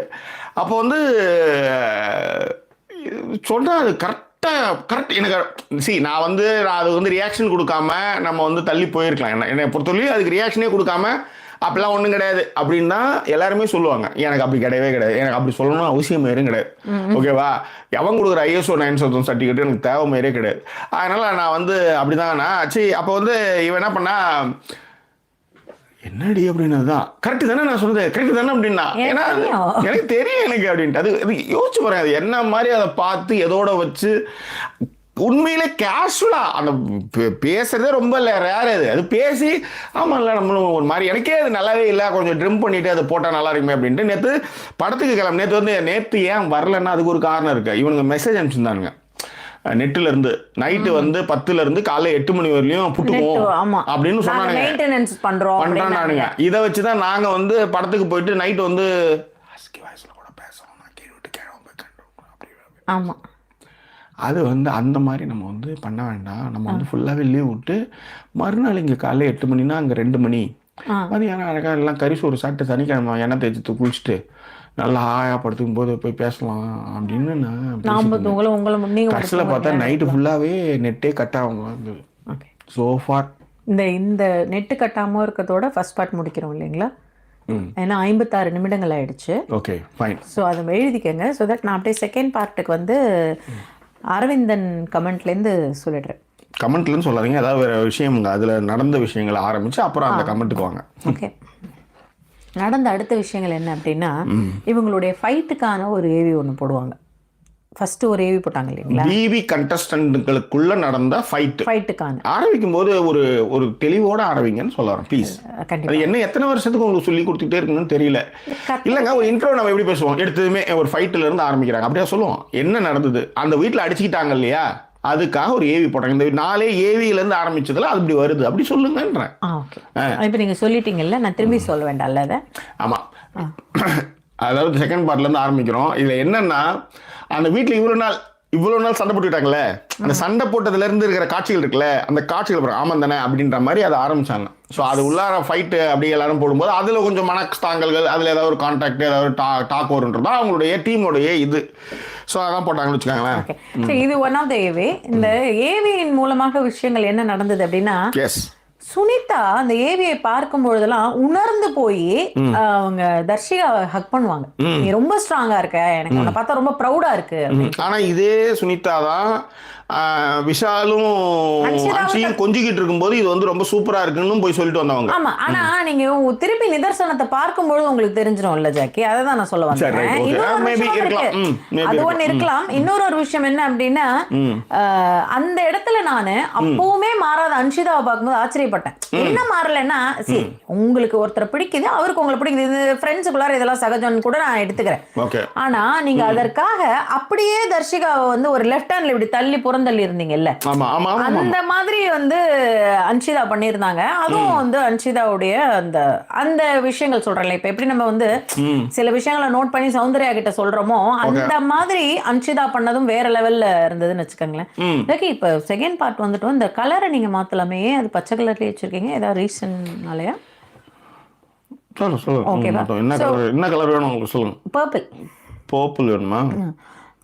அப்போ வந்து சொன்னால் அது கரெக்ட் எனக்கு நான் அது வந்து ரியாக்ஷன் கொடுக்காம நம்ம வந்து தள்ளி போயிருக்கலாம். என்னை பொறுத்தவரையும் அதுக்கு ரியாக்ஷனே கொடுக்காம அப்படிலாம் ஒன்றும் கிடையாது அப்படின்னு தான் எல்லாருமே சொல்லுவாங்க. எனக்கு அப்படி கிடையவே கிடையாது. எனக்கு அப்படி சொல்லணும்னு அவசியம் மாரியும் கிடையாது. ஓகேவா? எவன் கொடுக்குற ISO 9000 சர்டிஃபிகேட் எனக்கு தேவை மாரியே கிடையாது. அதனால் நான் வந்து அப்படி தான் அப்போ வந்து இவன் என்ன பண்ணா என்னடி அப்படின்னது தான் கரெக்டு தானே நான் சொன்னது கரெக்டு தானே அப்படின்னா. ஏன்னா எனக்கு தெரியும் எனக்கு அப்படின்ட்டு அது யோசிச்சு போகிறேன். அது என்ன மாதிரி அதை பார்த்து எதோட வச்சு உண்மையிலே கேஷுவலா அந்த பேசுறதே ரொம்ப ரேர். அது பேசி ஆமாம் இல்லை நம்மளும் ஒரு மாதிரி எனக்கே அது நல்லாவே இல்லை, கொஞ்சம் ட்ரிம் பண்ணிட்டு அதை போட்டால் நல்லா இருக்குமே அப்படின்ட்டு நேற்று படத்துக்கு நேற்று ஏன் வரலன்னா அதுக்கு ஒரு காரணம் இருக்கு. இவனுங்க மெசேஜ் அனுப்பிச்சிருந்தானுங்க நெட்ல இருந்து நைட்டு வந்து 10ல இருந்து காலை 8 மணி வரையிலும் புட்டுக்குவோம் அப்படின்னு சொன்னானுங்க. இதை வச்சுதான் நாங்க வந்து படத்துக்கு போயிட்டு நைட்டு வந்து அது வந்து அந்த மாதிரி நம்ம வந்து பண்ண வேண்டாம். நம்ம வந்து ஃபுல்லாகவே லீவ் விட்டு மறுநாள் இங்கே காலையில் 8 மணினா அங்கே 2 மணி மதியானம் அழகாக எல்லாம் கறி சோறு சாப்பிட்டு சனிக்கிழமை எண்ணெய் தேய்ச்சி குளிச்சுட்டு நல்லா ஆயா படுத்துக்கும் போது போய் பேசலாம் அப்படின்னு நான் கடைசியில் பார்த்தா நைட்டு ஃபுல்லாகவே நெட்டே கட் ஆகும். சோஃபார் இந்த நெட்டு கட்டாமல் இருக்கிறதோட ஃபர்ஸ்ட் பார்ட் முடிக்கிறோம் இல்லைங்களா? ஏன்னா 56 நிமிடங்கள் ஆயிடுச்சு. Okay fine. ஸோ அதை எழுதிக்கங்க. ஸோ தட் நான் அப்படியே செகண்ட் பார்ட்டுக்கு வந்து அரவிந்தன் கமெண்ட்லேருந்து சொல்லிடுறேன். கமெண்ட்லன்னு சொல்லாதீங்க, ஏதாவது வேறு விஷயம் அதில் நடந்த விஷயங்களை ஆரம்பித்து அப்புறம் அந்த கமெண்ட்டுக்கு வாங்க. ஓகே. நடந்த அடுத்த விஷயங்கள் என்ன அப்படின்னா இவங்களுடைய ஃபைட்டுக்கான ஒரு ஏவி ஒன்று போடுவாங்க. ஃபர்ஸ்ட் ஒரு ஏவி போட்டாங்க இல்லைங்களா? பிபி கண்டஸ்டன்ட்களுக்குள்ள நடந்த ஃபைட்டுக்கான ஆரம்பிக்கும் போது ஒரு தெளிவோட ஆரம்பிங்கன்னு சொல்ல வரேன் ப்ளீஸ். அது என்ன எத்தனை வருஷத்துக்கு உங்களுக்கு சொல்லி கொடுத்துட்டே இருக்குன்னு தெரியல. இல்லைங்க ஒரு இன்ட்ரோ நம்ம எப்படி பேசுவோம், எடுத்ததுமே ஒரு ஃபைட்டில் இருந்து ஆரம்பிக்கிறாங்க அப்படியே சொல்லுவோம். என்ன நடந்தது, அந்த வீட்டில் அடிச்சுக்கிட்டாங்க இல்லையா, அதுக்காக ஒரு ஏவி போட்டாங்க. இந்த 4 ஏவியிலேருந்து ஆரம்பிச்சதுல அது இப்படி வருது அப்படி சொல்லுங்கன்றேன். இப்போ நீங்கள் சொல்லிட்டீங்கல்ல, நான் திரும்பி சொல்ல வேண்டாம் அதை. ஆமாம், அதாவது செகண்ட் பார்ட்லேருந்து ஆரம்பிக்கிறோம். இதில் என்னன்னா அந்த வீட்டில் இவ்வளோ நாள் சண்டை போட்டுக்கிட்டாங்களே, அந்த சண்டை போட்டதுலேருந்து இருக்கிற காட்சிகள் இருக்குல்ல, அந்த காட்சிகள் ஆமாம் தானே அப்படின்ற மாதிரி அதை ஆரம்பிச்சாங்க. ஸோ அது உள்ளார ஃபைட்டு அப்படி எல்லாரும் போடும்போது அதில் கொஞ்சம் மனஸ்தாங்கல்கள், அதில் ஏதாவது ஒரு கான்டாக்ட் ஏதாவது டாக் வருன்றது தான் அவங்களுடைய டீமோடைய இது. ஸோ அதான் போட்டாங்கன்னு வச்சுக்காங்களேன். இது ஒன் ஆஃப் த ஏவி. இந்த ஏவியின் மூலமாக விஷயங்கள் என்ன நடந்தது அப்படின்னா, சுனிதா அந்த ஏவியை பார்க்கும் பொழுதெல்லாம் உணர்ந்து போய் அவங்க தர்ஷிகாவை ஹக் பண்ணுவாங்க. நீ ரொம்ப ஸ்ட்ராங்கா இருக்க, எனக்கு உன்னை பார்த்தா ரொம்ப ப்ரௌடா இருக்கு. ஆனா இதே சுனிதா தான் விஷாலும் அன்ஷியும் கொஞ்சிக்கிட்டு இருக்கும்போது இது வந்து ரொம்ப சூப்பரா இருக்குன்னு போய் சொல்லிட்டு வந்தவங்க. ஆமா, ஆனா நீங்க திருப்பி நிதர்சனத்தை பார்க்கும்போது உங்களுக்கு தெரிஞ்சிடும் இல்ல ஜாக்கி, அதை தான் நான் சொல்ல வந்தேன். அது ஒண்ணு இருக்கலாம். இன்னொரு விஷயம் என்ன அப்படின்னா, அந்த இடத்துல நானு அப்பவுமே மாறாத அன்ஷிதாவை பார்க்கும்போது ஆச்சரியப்பட்டேன். என்ன மாறலன்னா, சரி உங்களுக்கு ஒருத்தரை பிடிக்குது, அவருக்கு உங்களை பிடிக்குது, ஃப்ரெண்ட்ஸுக்குள்ளார இதெல்லாம் சகஜம்னு கூட நான் எடுத்துக்கிறேன். ஆனா நீங்க அதற்காக அப்படியே தர்ஷிகாவை வந்து ஒரு லெஃப்ட் ஹேண்ட்ல இப்படி தள்ளி புறந்தள்ளி இருந்தீங்கல்ல, அந்த மாதிரி வந்து அன்ஷிதா பண்ணியிருந்தாங்க. அதுவும் வந்து அன்ஷிதாவுடைய அந்த விஷயங்கள் சொல்றேன்ல, இப்ப எப்படி நம்ம வந்து சில விஷயங்களை நோட் பண்ணி சௌந்தர்யா கிட்ட சொல்றோமோ, அந்த மாதிரி அன்ஷிதா பண்ணதும் வேற லெவல்ல இருந்ததுன்னு வச்சுக்கோங்களேன். இப்ப செகண்ட் பார்ட் வந்துட்டோம். இந்த கலரை நீங்க மாத்தலாமே, அது பச்சை கலர்லயே வச்சிருக்கீங்க, ஏதாவது ரீசன்னாலயா? என்ன கலர் வேணும் உங்களுக்கு சொல்லுங்க. பர்பிள் பர்பிள் வேணுமா?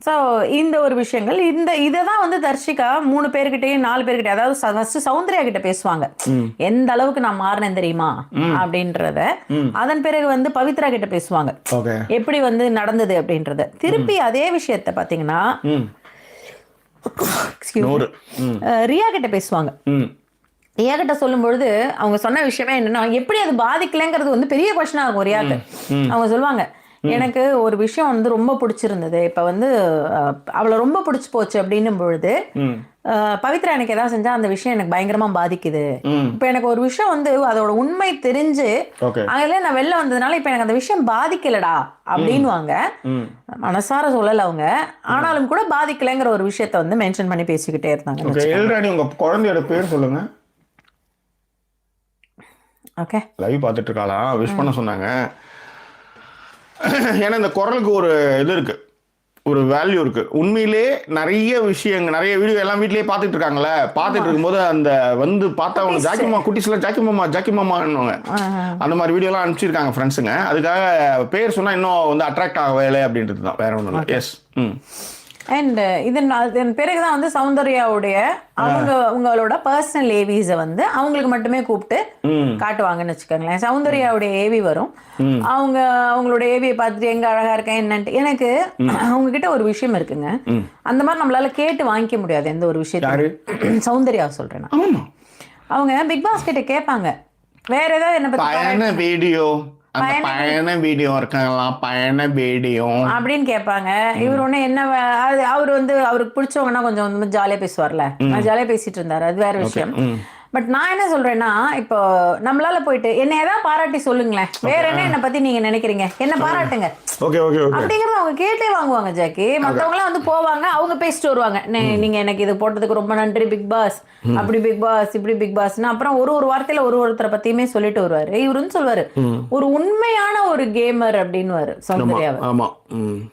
ஸோ இந்த ஒரு விஷயங்கள் இதை தான் வந்து தர்ஷிகா 3 பேர்கிட்டையும் 4 பேர்கிட்ட, அதாவது ஃபர்ஸ்ட் சௌந்தர்யா கிட்ட பேசுவாங்க எந்த அளவுக்கு நான் மாறினேன் தெரியுமா அப்படின்றத. அதன் பிறகு வந்து பவித்ரா கிட்ட பேசுவாங்க எப்படி வந்து நடந்தது அப்படின்றத. திருப்பி அதே விஷயத்த பாத்தீங்கன்னா ரியா கிட்ட பேசுவாங்க. ரியா கிட்ட சொல்லும் பொழுது அவங்க சொன்ன விஷயமே என்னன்னா, எப்படி அது பாதிக்கலைங்கிறது வந்து பெரிய கொஸ்டினா இருக்கும் ரியாக்கு. அவங்க சொல்லுவாங்க, எனக்கு ஒரு விஷயம் வந்து ரொம்ப பிடிச்சிருந்தது, இப்ப வந்து அவளை ரொம்ப பிடிச்சு போச்சு அப்படின்னும் பொழுது பவித்ரா எனக்கு ஏதாவது செஞ்சா அந்த விஷயம் எனக்கு பயங்கரமா பாதிக்குது. இப்ப எனக்கு ஒரு விஷயம் வந்து அதோட உண்மை தெரிஞ்சு அதுல நான் வெளில வந்ததுனால இப்ப எனக்கு அந்த விஷயம் பாதிக்கலடா அப்படின்னுவாங்க. மனசார சொல்லல அவங்க, ஆனாலும் கூட பாதிக்கலைங்கிற ஒரு விஷயத்த வந்து மென்ஷன் பண்ணி பேசிக்கிட்டே இருந்தாங்க. உங்க குழந்தையோட பேர் சொல்லுங்க. ஓகே, லைவ் பார்த்துட்டு இருக்காளா? விஷ் பண்ண சொன்னாங்க. ஏன்னா இந்த குரலுக்கு ஒரு இது இருக்கு, ஒரு வேல்யூ இருக்கு. உண்மையிலே நிறைய விஷயங்கள், நிறைய வீடியோ எல்லாம் வீட்லயே பார்த்துட்டு இருக்காங்களே, பார்த்துட்டு இருக்கும்போது அந்த வந்து பார்த்தா அவங்க ஜாக்கிமாமா குட்டிஸ்ல ஜாக்கிமாமான்னுவாங்க. அந்த மாதிரி வீடியோலாம் அனுப்பிச்சிருக்காங்க ஃப்ரெண்ட்ஸுங்க. அதுக்காக பேர் சொன்னா இன்னும் வந்து அட்ராக்ட் ஆகவே அப்படின்றது தான், வேற ஒன்றும் இல்லை. எஸ். அண்ட் இதன் பிறகுதான் வந்து சௌந்தர்யாவுடைய அவங்களோட பர்சனல் ஏவிஸை வந்து அவங்களுக்கு மட்டுமே கூப்பிட்டு காட்டுவாங்கன்னு வச்சுக்கோங்களேன். சௌந்தர்யாவுடைய ஏவி வரும், அவங்களோட ஏவியை பார்த்துட்டு எங்க அழகா இருக்கேன் என்னன்ட்டு. எனக்கு அவங்க கிட்ட ஒரு விஷயம் இருக்குங்க, அந்த மாதிரி நம்மளால கேட்டு வாங்கிக்க முடியாது எந்த ஒரு விஷயத்தையும். சௌந்தர்யா சொல்றேன், அவங்க பிக் பாஸ் கிட்ட கேட்பாங்க வேற ஏதாவது என்ன பத்தி வீடியோ வீடியோ இருக்காங்களாம், பயண வீடியோ அப்படின்னு கேட்பாங்க. இவர் ஒண்ணு என்ன, அவர் வந்து அவருக்கு பிடிச்சவங்கன்னா கொஞ்சம் ஜாலியா பேசுவார்ல, ஜாலியா பேசிட்டு இருந்தாரு, அது வேற விஷயம். பட் நான் என்ன சொல்றேன்னா, இப்போ நம்மளால போயிட்டு என்ன ஏதாவது பாராட்டி சொல்லுங்களேன், வேற என்ன பத்தி நீங்க நினைக்கிறீங்க, என்ன பாராட்டுங்க அப்படிங்கறத அவங்க கேட்டே வாங்குவாங்க ஜாக்கி. மத்தவங்க எல்லாம் வந்து போவாங்க, அவங்க பேசிட்டு வருவாங்க, நீங்க எனக்கு இது போட்டதுக்கு ரொம்ப நன்றி பிக் பாஸ், அப்படி பிக் பாஸ் இப்படி பிக் பாஸ். அப்புறம் ஒரு வார்த்தையில ஒருத்தரை பத்தியுமே சொல்லிட்டு வருவாரு. இவரு வந்து சொல்வாரு, ஒரு உண்மையான ஒரு கேமர் அப்படின்னு சௌந்தர்யாவை.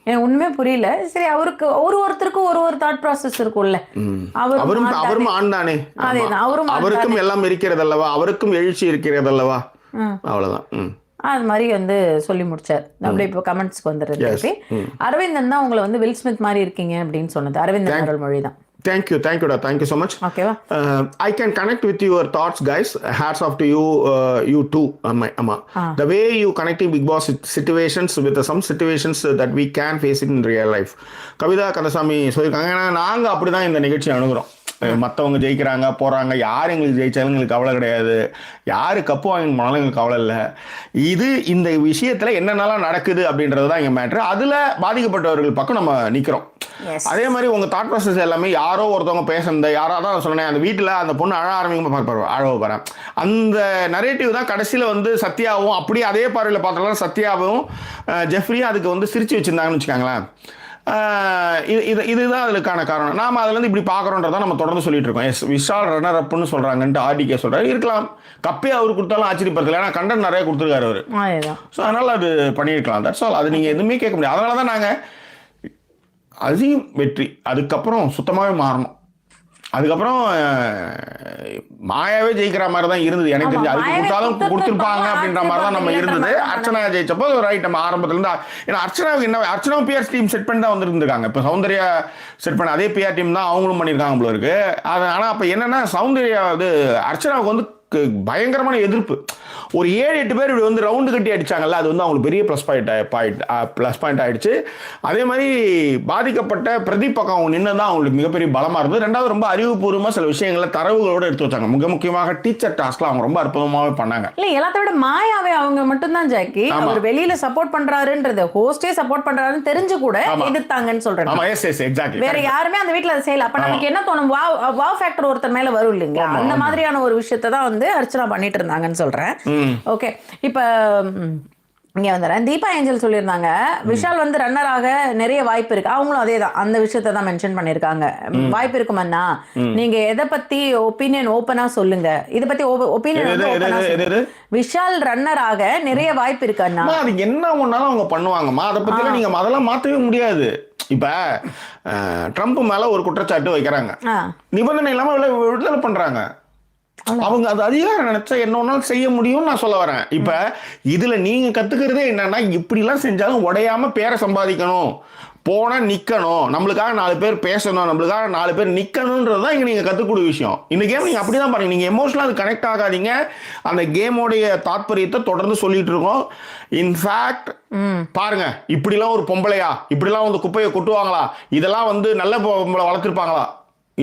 எனக்கு உண்மையே புரியல. சரி, அவருக்கு ஒருத்தருக்கும் ஒரு தாட் ப்ராசஸ் இருக்கும்ல. அவரும் ஆண்டானே, அதேதான், அவருக்கும் எல்லாம் இருக்கிறது அல்லவா, அவருக்கும் எழுச்சி இருக்கிறது அல்லவா, அவ்வளவுதான். அது மாதிரி வந்து சொல்லி முடிச்சார். அப்படியே இப்போ கமெண்ட்ஸ்க்கு வந்துடுறது. அரவிந்தன் தான் உங்களை வந்து வில் ஸ்மித் மாதிரி இருக்கீங்க அப்படின்னு சொன்னது அரவிந்தன் அருள் மொழி தான். Thank you, thank you so much. Okay. I can connect with your thoughts, guys. Hats off to you, you too. The way you connecting Big Boss situations with some situations that we can face in real life. Kavitha Kandasamy சொல்லியிருக்காங்க, ஏன்னா நாங்கள் அப்படி தான் இந்த நிகழ்ச்சி அணுகிறோம். மற்றவங்க ஜெயிக்கிறாங்க போகிறாங்க, யார் எங்களுக்கு ஜெயிச்சாலும் எங்களுக்கு கவலை கிடையாது, யார் கப்பு வாங்கி போனாலும் எங்களுக்கு கவலை இல்லை. இந்த விஷயத்தில் என்னென்னலாம் நடக்குது அப்படின்றது தான் எங்கள் மேட்ரு. அதில் பாதிக்கப்பட்டவர்கள் பக்கம் நம்ம நிற்கிறோம். அதே மாதிரி உங்கள் தாட் ப்ராசஸ் எல்லாமே யாரோ ஒருத்தவங்க பேசுனது, யாரோ தான் சொன்னேன், அந்த வீட்டில் அந்த பொண்ணு அழ ஆரம்பிக்கும் அழவ போகிறேன், அந்த நரேட்டிவ் தான் கடைசியில் வந்து சத்யாவும் அப்படியே அதே பார்வையில் பார்த்தாலும் சத்யாவும் ஜெஃப்ரியும் அதுக்கு வந்து சிரிச்சு வச்சுருந்தாங்கன்னு வச்சுக்காங்களேன். இதுதான் அதுக்கான காரணம். நாம் அதுலேருந்து இப்படி பார்க்குறோன்றதான் நம்ம தொடர்ந்து சொல்லிட்டு இருக்கோம். எஸ், விஷால் ரன்னர் அப்னு சொல்கிறாங்கன்ட்டு ஆர்டிகே சொல்கிறாரு. இருக்கலாம், கப்பே அவர் கொடுத்தாலும் ஆச்சரியப்படுத்தல, ஏன்னா கண்டென்ட் நிறைய கொடுத்துருக்காரு அவர். ஸோ அதனால் அது பண்ணியிருக்கலாம். That's all. அது நீங்கள் எதுவுமே கேட்க முடியாது. அதனால தான் நாங்கள் அதையும் வெற்றி, அதுக்கப்புறம் சுத்தமாகவே மாறணும். அதுக்கப்புறம் மாயாவே ஜெயிக்கிற மாதிரி தான் இருந்தது எனக்கு தெரிஞ்சு. அதுக்கு கொடுத்தாலும் கொடுத்துருப்பாங்க அப்படின்ற மாதிரி தான் நம்ம இருந்தது. அர்ச்சனா ஜெயிச்சப்போ ரைட், நம்ம ஆரம்பத்துலேருந்து, ஏன்னா அர்ச்சனாவுக்கு என்ன, அர்ச்சனாவும் பிஆர் டீம் செட் பண்ணி தான் வந்துருந்துருக்காங்க. இப்போ சௌந்தர்யா செட் பண்ண அதே பிஆர் டீம் தான் அவங்களும் பண்ணியிருக்காங்க போல இருக்கு. அது ஆனால் அப்போ என்னென்னா, சௌந்தர்யா வந்து அர்ச்சனாவுக்கு வந்து பயங்கரமான எதிர்ப்பு. ஒரு 7-8 பேர் இப்படி வந்து ரவுண்டு கட்டி அடிச்சாங்கல்ல, அது வந்து அவங்களுக்கு பெரிய ப்ளஸ் பாயிண்ட் ஆயிடுச்சு. அதே மாதிரி பாதிக்கப்பட்ட பிரதீப் பக்கம் அவங்க நின்று தான் அவங்களுக்கு மிகப்பெரிய பலமாக இருந்தது. ரெண்டாவது, ரொம்ப அறிவுபூர்வமாக சில விஷயங்களை தரவுகளோடு எடுத்து வச்சாங்க. மிக முக்கியமாக டீச்சர் டாஸ்க்ல அவங்க ரொம்ப அற்புதமாகவே பண்ணாங்க. இல்லை, எல்லாத்த விட மாயாவே அவங்க மட்டும்தான் ஜாக்கி அவர் வெளியில சப்போர்ட் பண்றாருன்றது, ஹோஸ்டே சப்போர்ட் பண்றாருன்னு தெரிஞ்சு கூட எதிர்த்தாங்கன்னு சொல்றேன். ஆமா, எஸ் எஸ் எக்ஸாக்ட்லி. வேற யாருமே அந்த வீட்டில் அதை செய்யல. அப்ப நமக்கு என்ன தோணும், வாவ் ஃபேக்டர் ஒருத்தர் மேல வரும் இல்லைங்களா? அந்த மாதிரியான ஒரு விஷயத்தை தான் வந்து அர்ச்சனா பண்ணிட்டு இருந்தாங்கன்னு சொல்றேன். ஓகே, இப்ப இங்க வந்துடுறேன். தீபா ஏஞ்சல் சொல்லியிருந்தாங்க, விஷால் வந்து ரன்னராக நிறைய வாய்ப்பு இருக்கு. அவங்களும் அதே தான், அந்த விஷயத்தை தான் மென்ஷன் பண்ணியிருக்காங்க. வாய்ப்பு இருக்குமண்ணா, நீங்க எதை பத்தி ஒப்பீனியன் ஓப்பனா சொல்லுங்க. இதை பத்தி ஒப்பீனியன், விஷால் ரன்னராக நிறைய வாய்ப்பு இருக்கு அண்ணா. அது என்ன ஒன்னாலும் அவங்க பண்ணுவாங்கம்மா, அதை பத்தி நீங்க அதெல்லாம் மாத்தவே முடியாது. இப்ப ட்ரம்ப் மேல ஒரு குற்றச்சாட்டு வைக்கிறாங்க, நிபந்தனை இல்லாம விடுதலை பண்றாங்க. அவங்க அது அதிகாரம் நினைச்சா என்ன ஒன்னாலும் செய்ய முடியும் நான் சொல்ல வரேன். இப்ப இதுல நீங்க கத்துக்கிறதே என்னன்னா, இப்படி எல்லாம் செஞ்சாலும் உடையாம பேரை சம்பாதிக்கணும், போனால் நிற்கணும், நம்மளுக்காக 4 பேர் பேசணும், நம்மளுக்காக 4 பேர் நிற்கணுன்றது தான் இங்கே நீங்கள் கற்றுக்கூடிய விஷயம். இந்த கேம் நீங்கள் அப்படி தான் பாருங்கள், நீங்கள் எமோஷனலாக அது கனெக்ட் ஆகாதீங்க. அந்த கேமோடைய தாத்பரியத்தை தொடர்ந்து சொல்லிட்டு இருக்கோம். இன்ஃபேக்ட் பாருங்க, இப்படிலாம் ஒரு பொம்பளையா, இப்படிலாம் வந்து குப்பையை கொட்டுவாங்களா, இதெல்லாம் வந்து நல்ல பொம்பளை வளர்த்துருப்பாங்களா,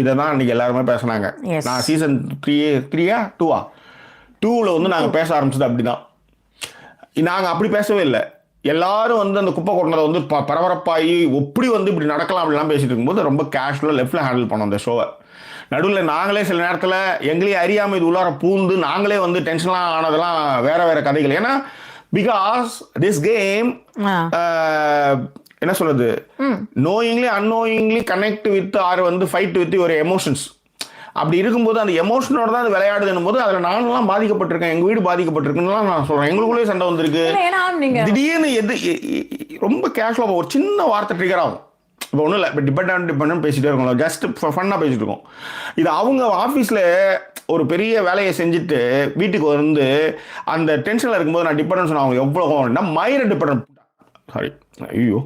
இதை தான் அன்றைக்கி எல்லாருமே பேசினாங்க. நான் சீசன் 2 வந்து நாங்கள் பேச ஆரம்பிச்சது அப்படி தான். நாங்கள் அப்படி பேசவே இல்லை. எல்லாரும் வந்து அந்த குப்பை கொட்டினதை வந்து பரபரப்பாகி எப்படி வந்து இப்படி நடக்கலாம் அப்படிலாம் பேசிட்டு இருக்கும்போது ரொம்ப கேஷுவலாக லெஃப்டில் ஹேண்டில் பண்ணோம் அந்த ஷோவை. நடுவில் நாங்களே சில நேரத்தில் எங்களையே அறியாமல் இது உள்ளார பூந்து நாங்களே வந்து டென்ஷன்லாம் ஆனதெல்லாம் வேற வேற கதைகள். ஏன்னா பிகாஸ் திஸ் கேம் என்ன சொல்றது, knowingly unknowingly connect with our வந்து ஃபைட் வித் ஒரு எமோஷன்ஸ். அப்படி இருக்கும்போது அந்த எமோஷனோட தான் அது விளையாடுதுன்னும் போது அதில் நானெல்லாம் பாதிக்கப்பட்டிருக்கேன், எங்கள் வீடு பாதிக்கப்பட்டிருக்குன்னு நான் சொல்கிறேன். எங்களுக்குள்ளேயே சண்டை வந்திருக்கு. திடீர்னு ரொம்ப கேஷுவலாக ஒரு சின்ன வார்த்தை ட்ரிகர் ஆகும். இப்போ ஒன்றும் இல்லை, இப்போ டிபெண்ட் பேசிகிட்டே இருக்கோம், ஜஸ்ட் ஃபன்னாக பேசிகிட்டு இருக்கோம். இது அவங்க ஆஃபீஸில் ஒரு பெரிய வேலையை செஞ்சுட்டு வீட்டுக்கு வந்து அந்த டென்ஷனில் இருக்கும்போது நான் டிபெண்டன்ஸ் சொன்னேன். அவங்க எவ்வளோ மைரை டிபெண்ட், சாரி ஐயோ,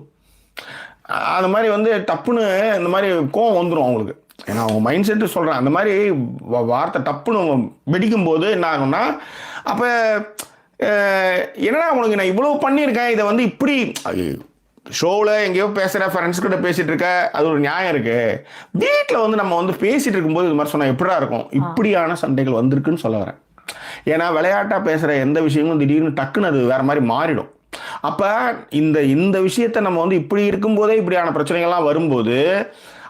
அந்த மாதிரி வந்து டப்புன்னு இந்த மாதிரி கோவம் வந்துடும் அவங்களுக்கு. ஏன்னா அவங்க மைண்ட் செட்டு சொல்கிறேன், அந்த மாதிரி வார்த்தை டப்புன்னு வெடிக்கும்போது என்ன ஆகும்னா, அப்போ என்னடா உனக்கு நான் இவ்வளோ பண்ணியிருக்கேன், இதை வந்து இப்படி ஷோவில் எங்கேயோ பேசுகிற ஃப்ரெண்ட்ஸ்கிட்ட பேசிகிட்டு இருக்க, அது ஒரு நியாயம் இருக்குது. வீட்டில் வந்து நம்ம வந்து பேசிகிட்டு இருக்கும்போது இது மாதிரி சொன்னால் எப்படிடா இருக்கும், இப்படியான சண்டைகள் வந்திருக்குன்னு சொல்ல வரேன். ஏன்னா விளையாட்டாக பேசுகிற எந்த விஷயமும் திடீர்னு டக்குன்னு அது வேறு மாதிரி மாறிடும். அப்போ இந்த விஷயத்தை நம்ம வந்து இப்படி இருக்கும்போதே இப்படியான பிரச்சனைகள்லாம் வரும்போது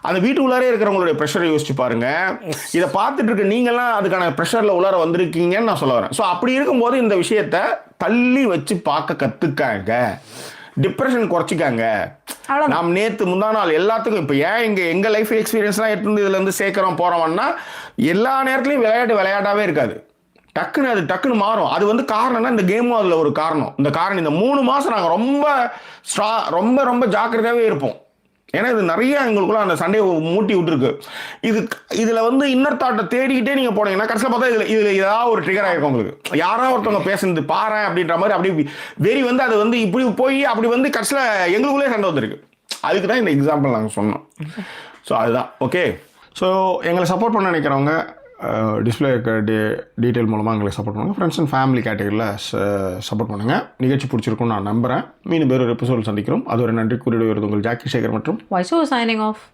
அந்த வீட்டுக்குள்ளாரே இருக்கிறவங்களுடைய ப்ரெஷரை யோசிச்சு பாருங்க. இதை பார்த்துட்டு இருக்க நீங்கள்லாம் அதுக்கான ப்ரெஷரில் உள்ளார வந்திருக்கீங்கன்னு நான் சொல்ல வரேன். ஸோ அப்படி இருக்கும்போது இந்த விஷயத்த தள்ளி வச்சு பார்க்க கற்றுக்காங்க, டிப்ரெஷன் குறைச்சிக்காங்க. நாம் நேற்று முந்தா நாள் எல்லாத்துக்கும் இப்போ ஏன் இங்கே எங்கள் லைஃப் எக்ஸ்பீரியன்ஸ்லாம் எடுத்து இதில் இருந்து சேர்க்குறோம் போகிறோம்னா, எல்லா நேரத்துலையும் விளையாட்டாகவே இருக்காது, டக்குன்னு மாறும். அது வந்து காரணம்னா இந்த கேமும் அதில் ஒரு காரணம். இந்த 3 மாதம் நாங்கள் ரொம்ப ரொம்ப ஜாக்கிரதையாகவே இருப்போம். ஏன்னா இது நிறைய எங்களுக்குள்ள அந்த சண்டையை மூட்டி விட்டுருக்கு. இதில் வந்து இன்னர் தாட்டை தேடிக்கிட்டே நீங்கள் போனீங்கன்னா கடைசியில் பார்த்தா இதில் ஏதாவது ஒரு ட்ரிகர் ஆகிருக்கும் உங்களுக்கு. யாராவது ஒருத்தவங்க பேசுனது பாரு அப்படின்ற மாதிரி அப்படி வெறி வந்து அது வந்து இப்படி போய் அப்படி வந்து கடைசியில் எங்களுக்குள்ளே சண்டை வந்துருக்கு. அதுக்கு தான் இந்த எக்ஸாம்பிள் நாங்கள் சொன்னோம். ஸோ அதுதான் ஓகே. ஸோ எங்களை சப்போர்ட் பண்ண நினைக்கிறவங்க டிஸ்பிளே இருக்க டீட்டெயில் மூலமாக எங்களுக்கு சப்போர்ட் பண்ணுங்கள். ஃப்ரெண்ட்ஸ் அண்ட் ஃபேமிலி கேட்டகரியில் சப்போர்ட் பண்ணுங்கள். நிகழ்ச்சி பிடிச்சிருக்குன்னு நான் நம்புகிறேன். மீண்டும் வேறு ஒரு எபிசோட் சந்திக்கிறோம். அது ஒரு நன்றி கூறிவிடுவது உங்கள் ஜாக்கி சேகர் மற்றும் வைசோ சைனிங் ஆஃப்.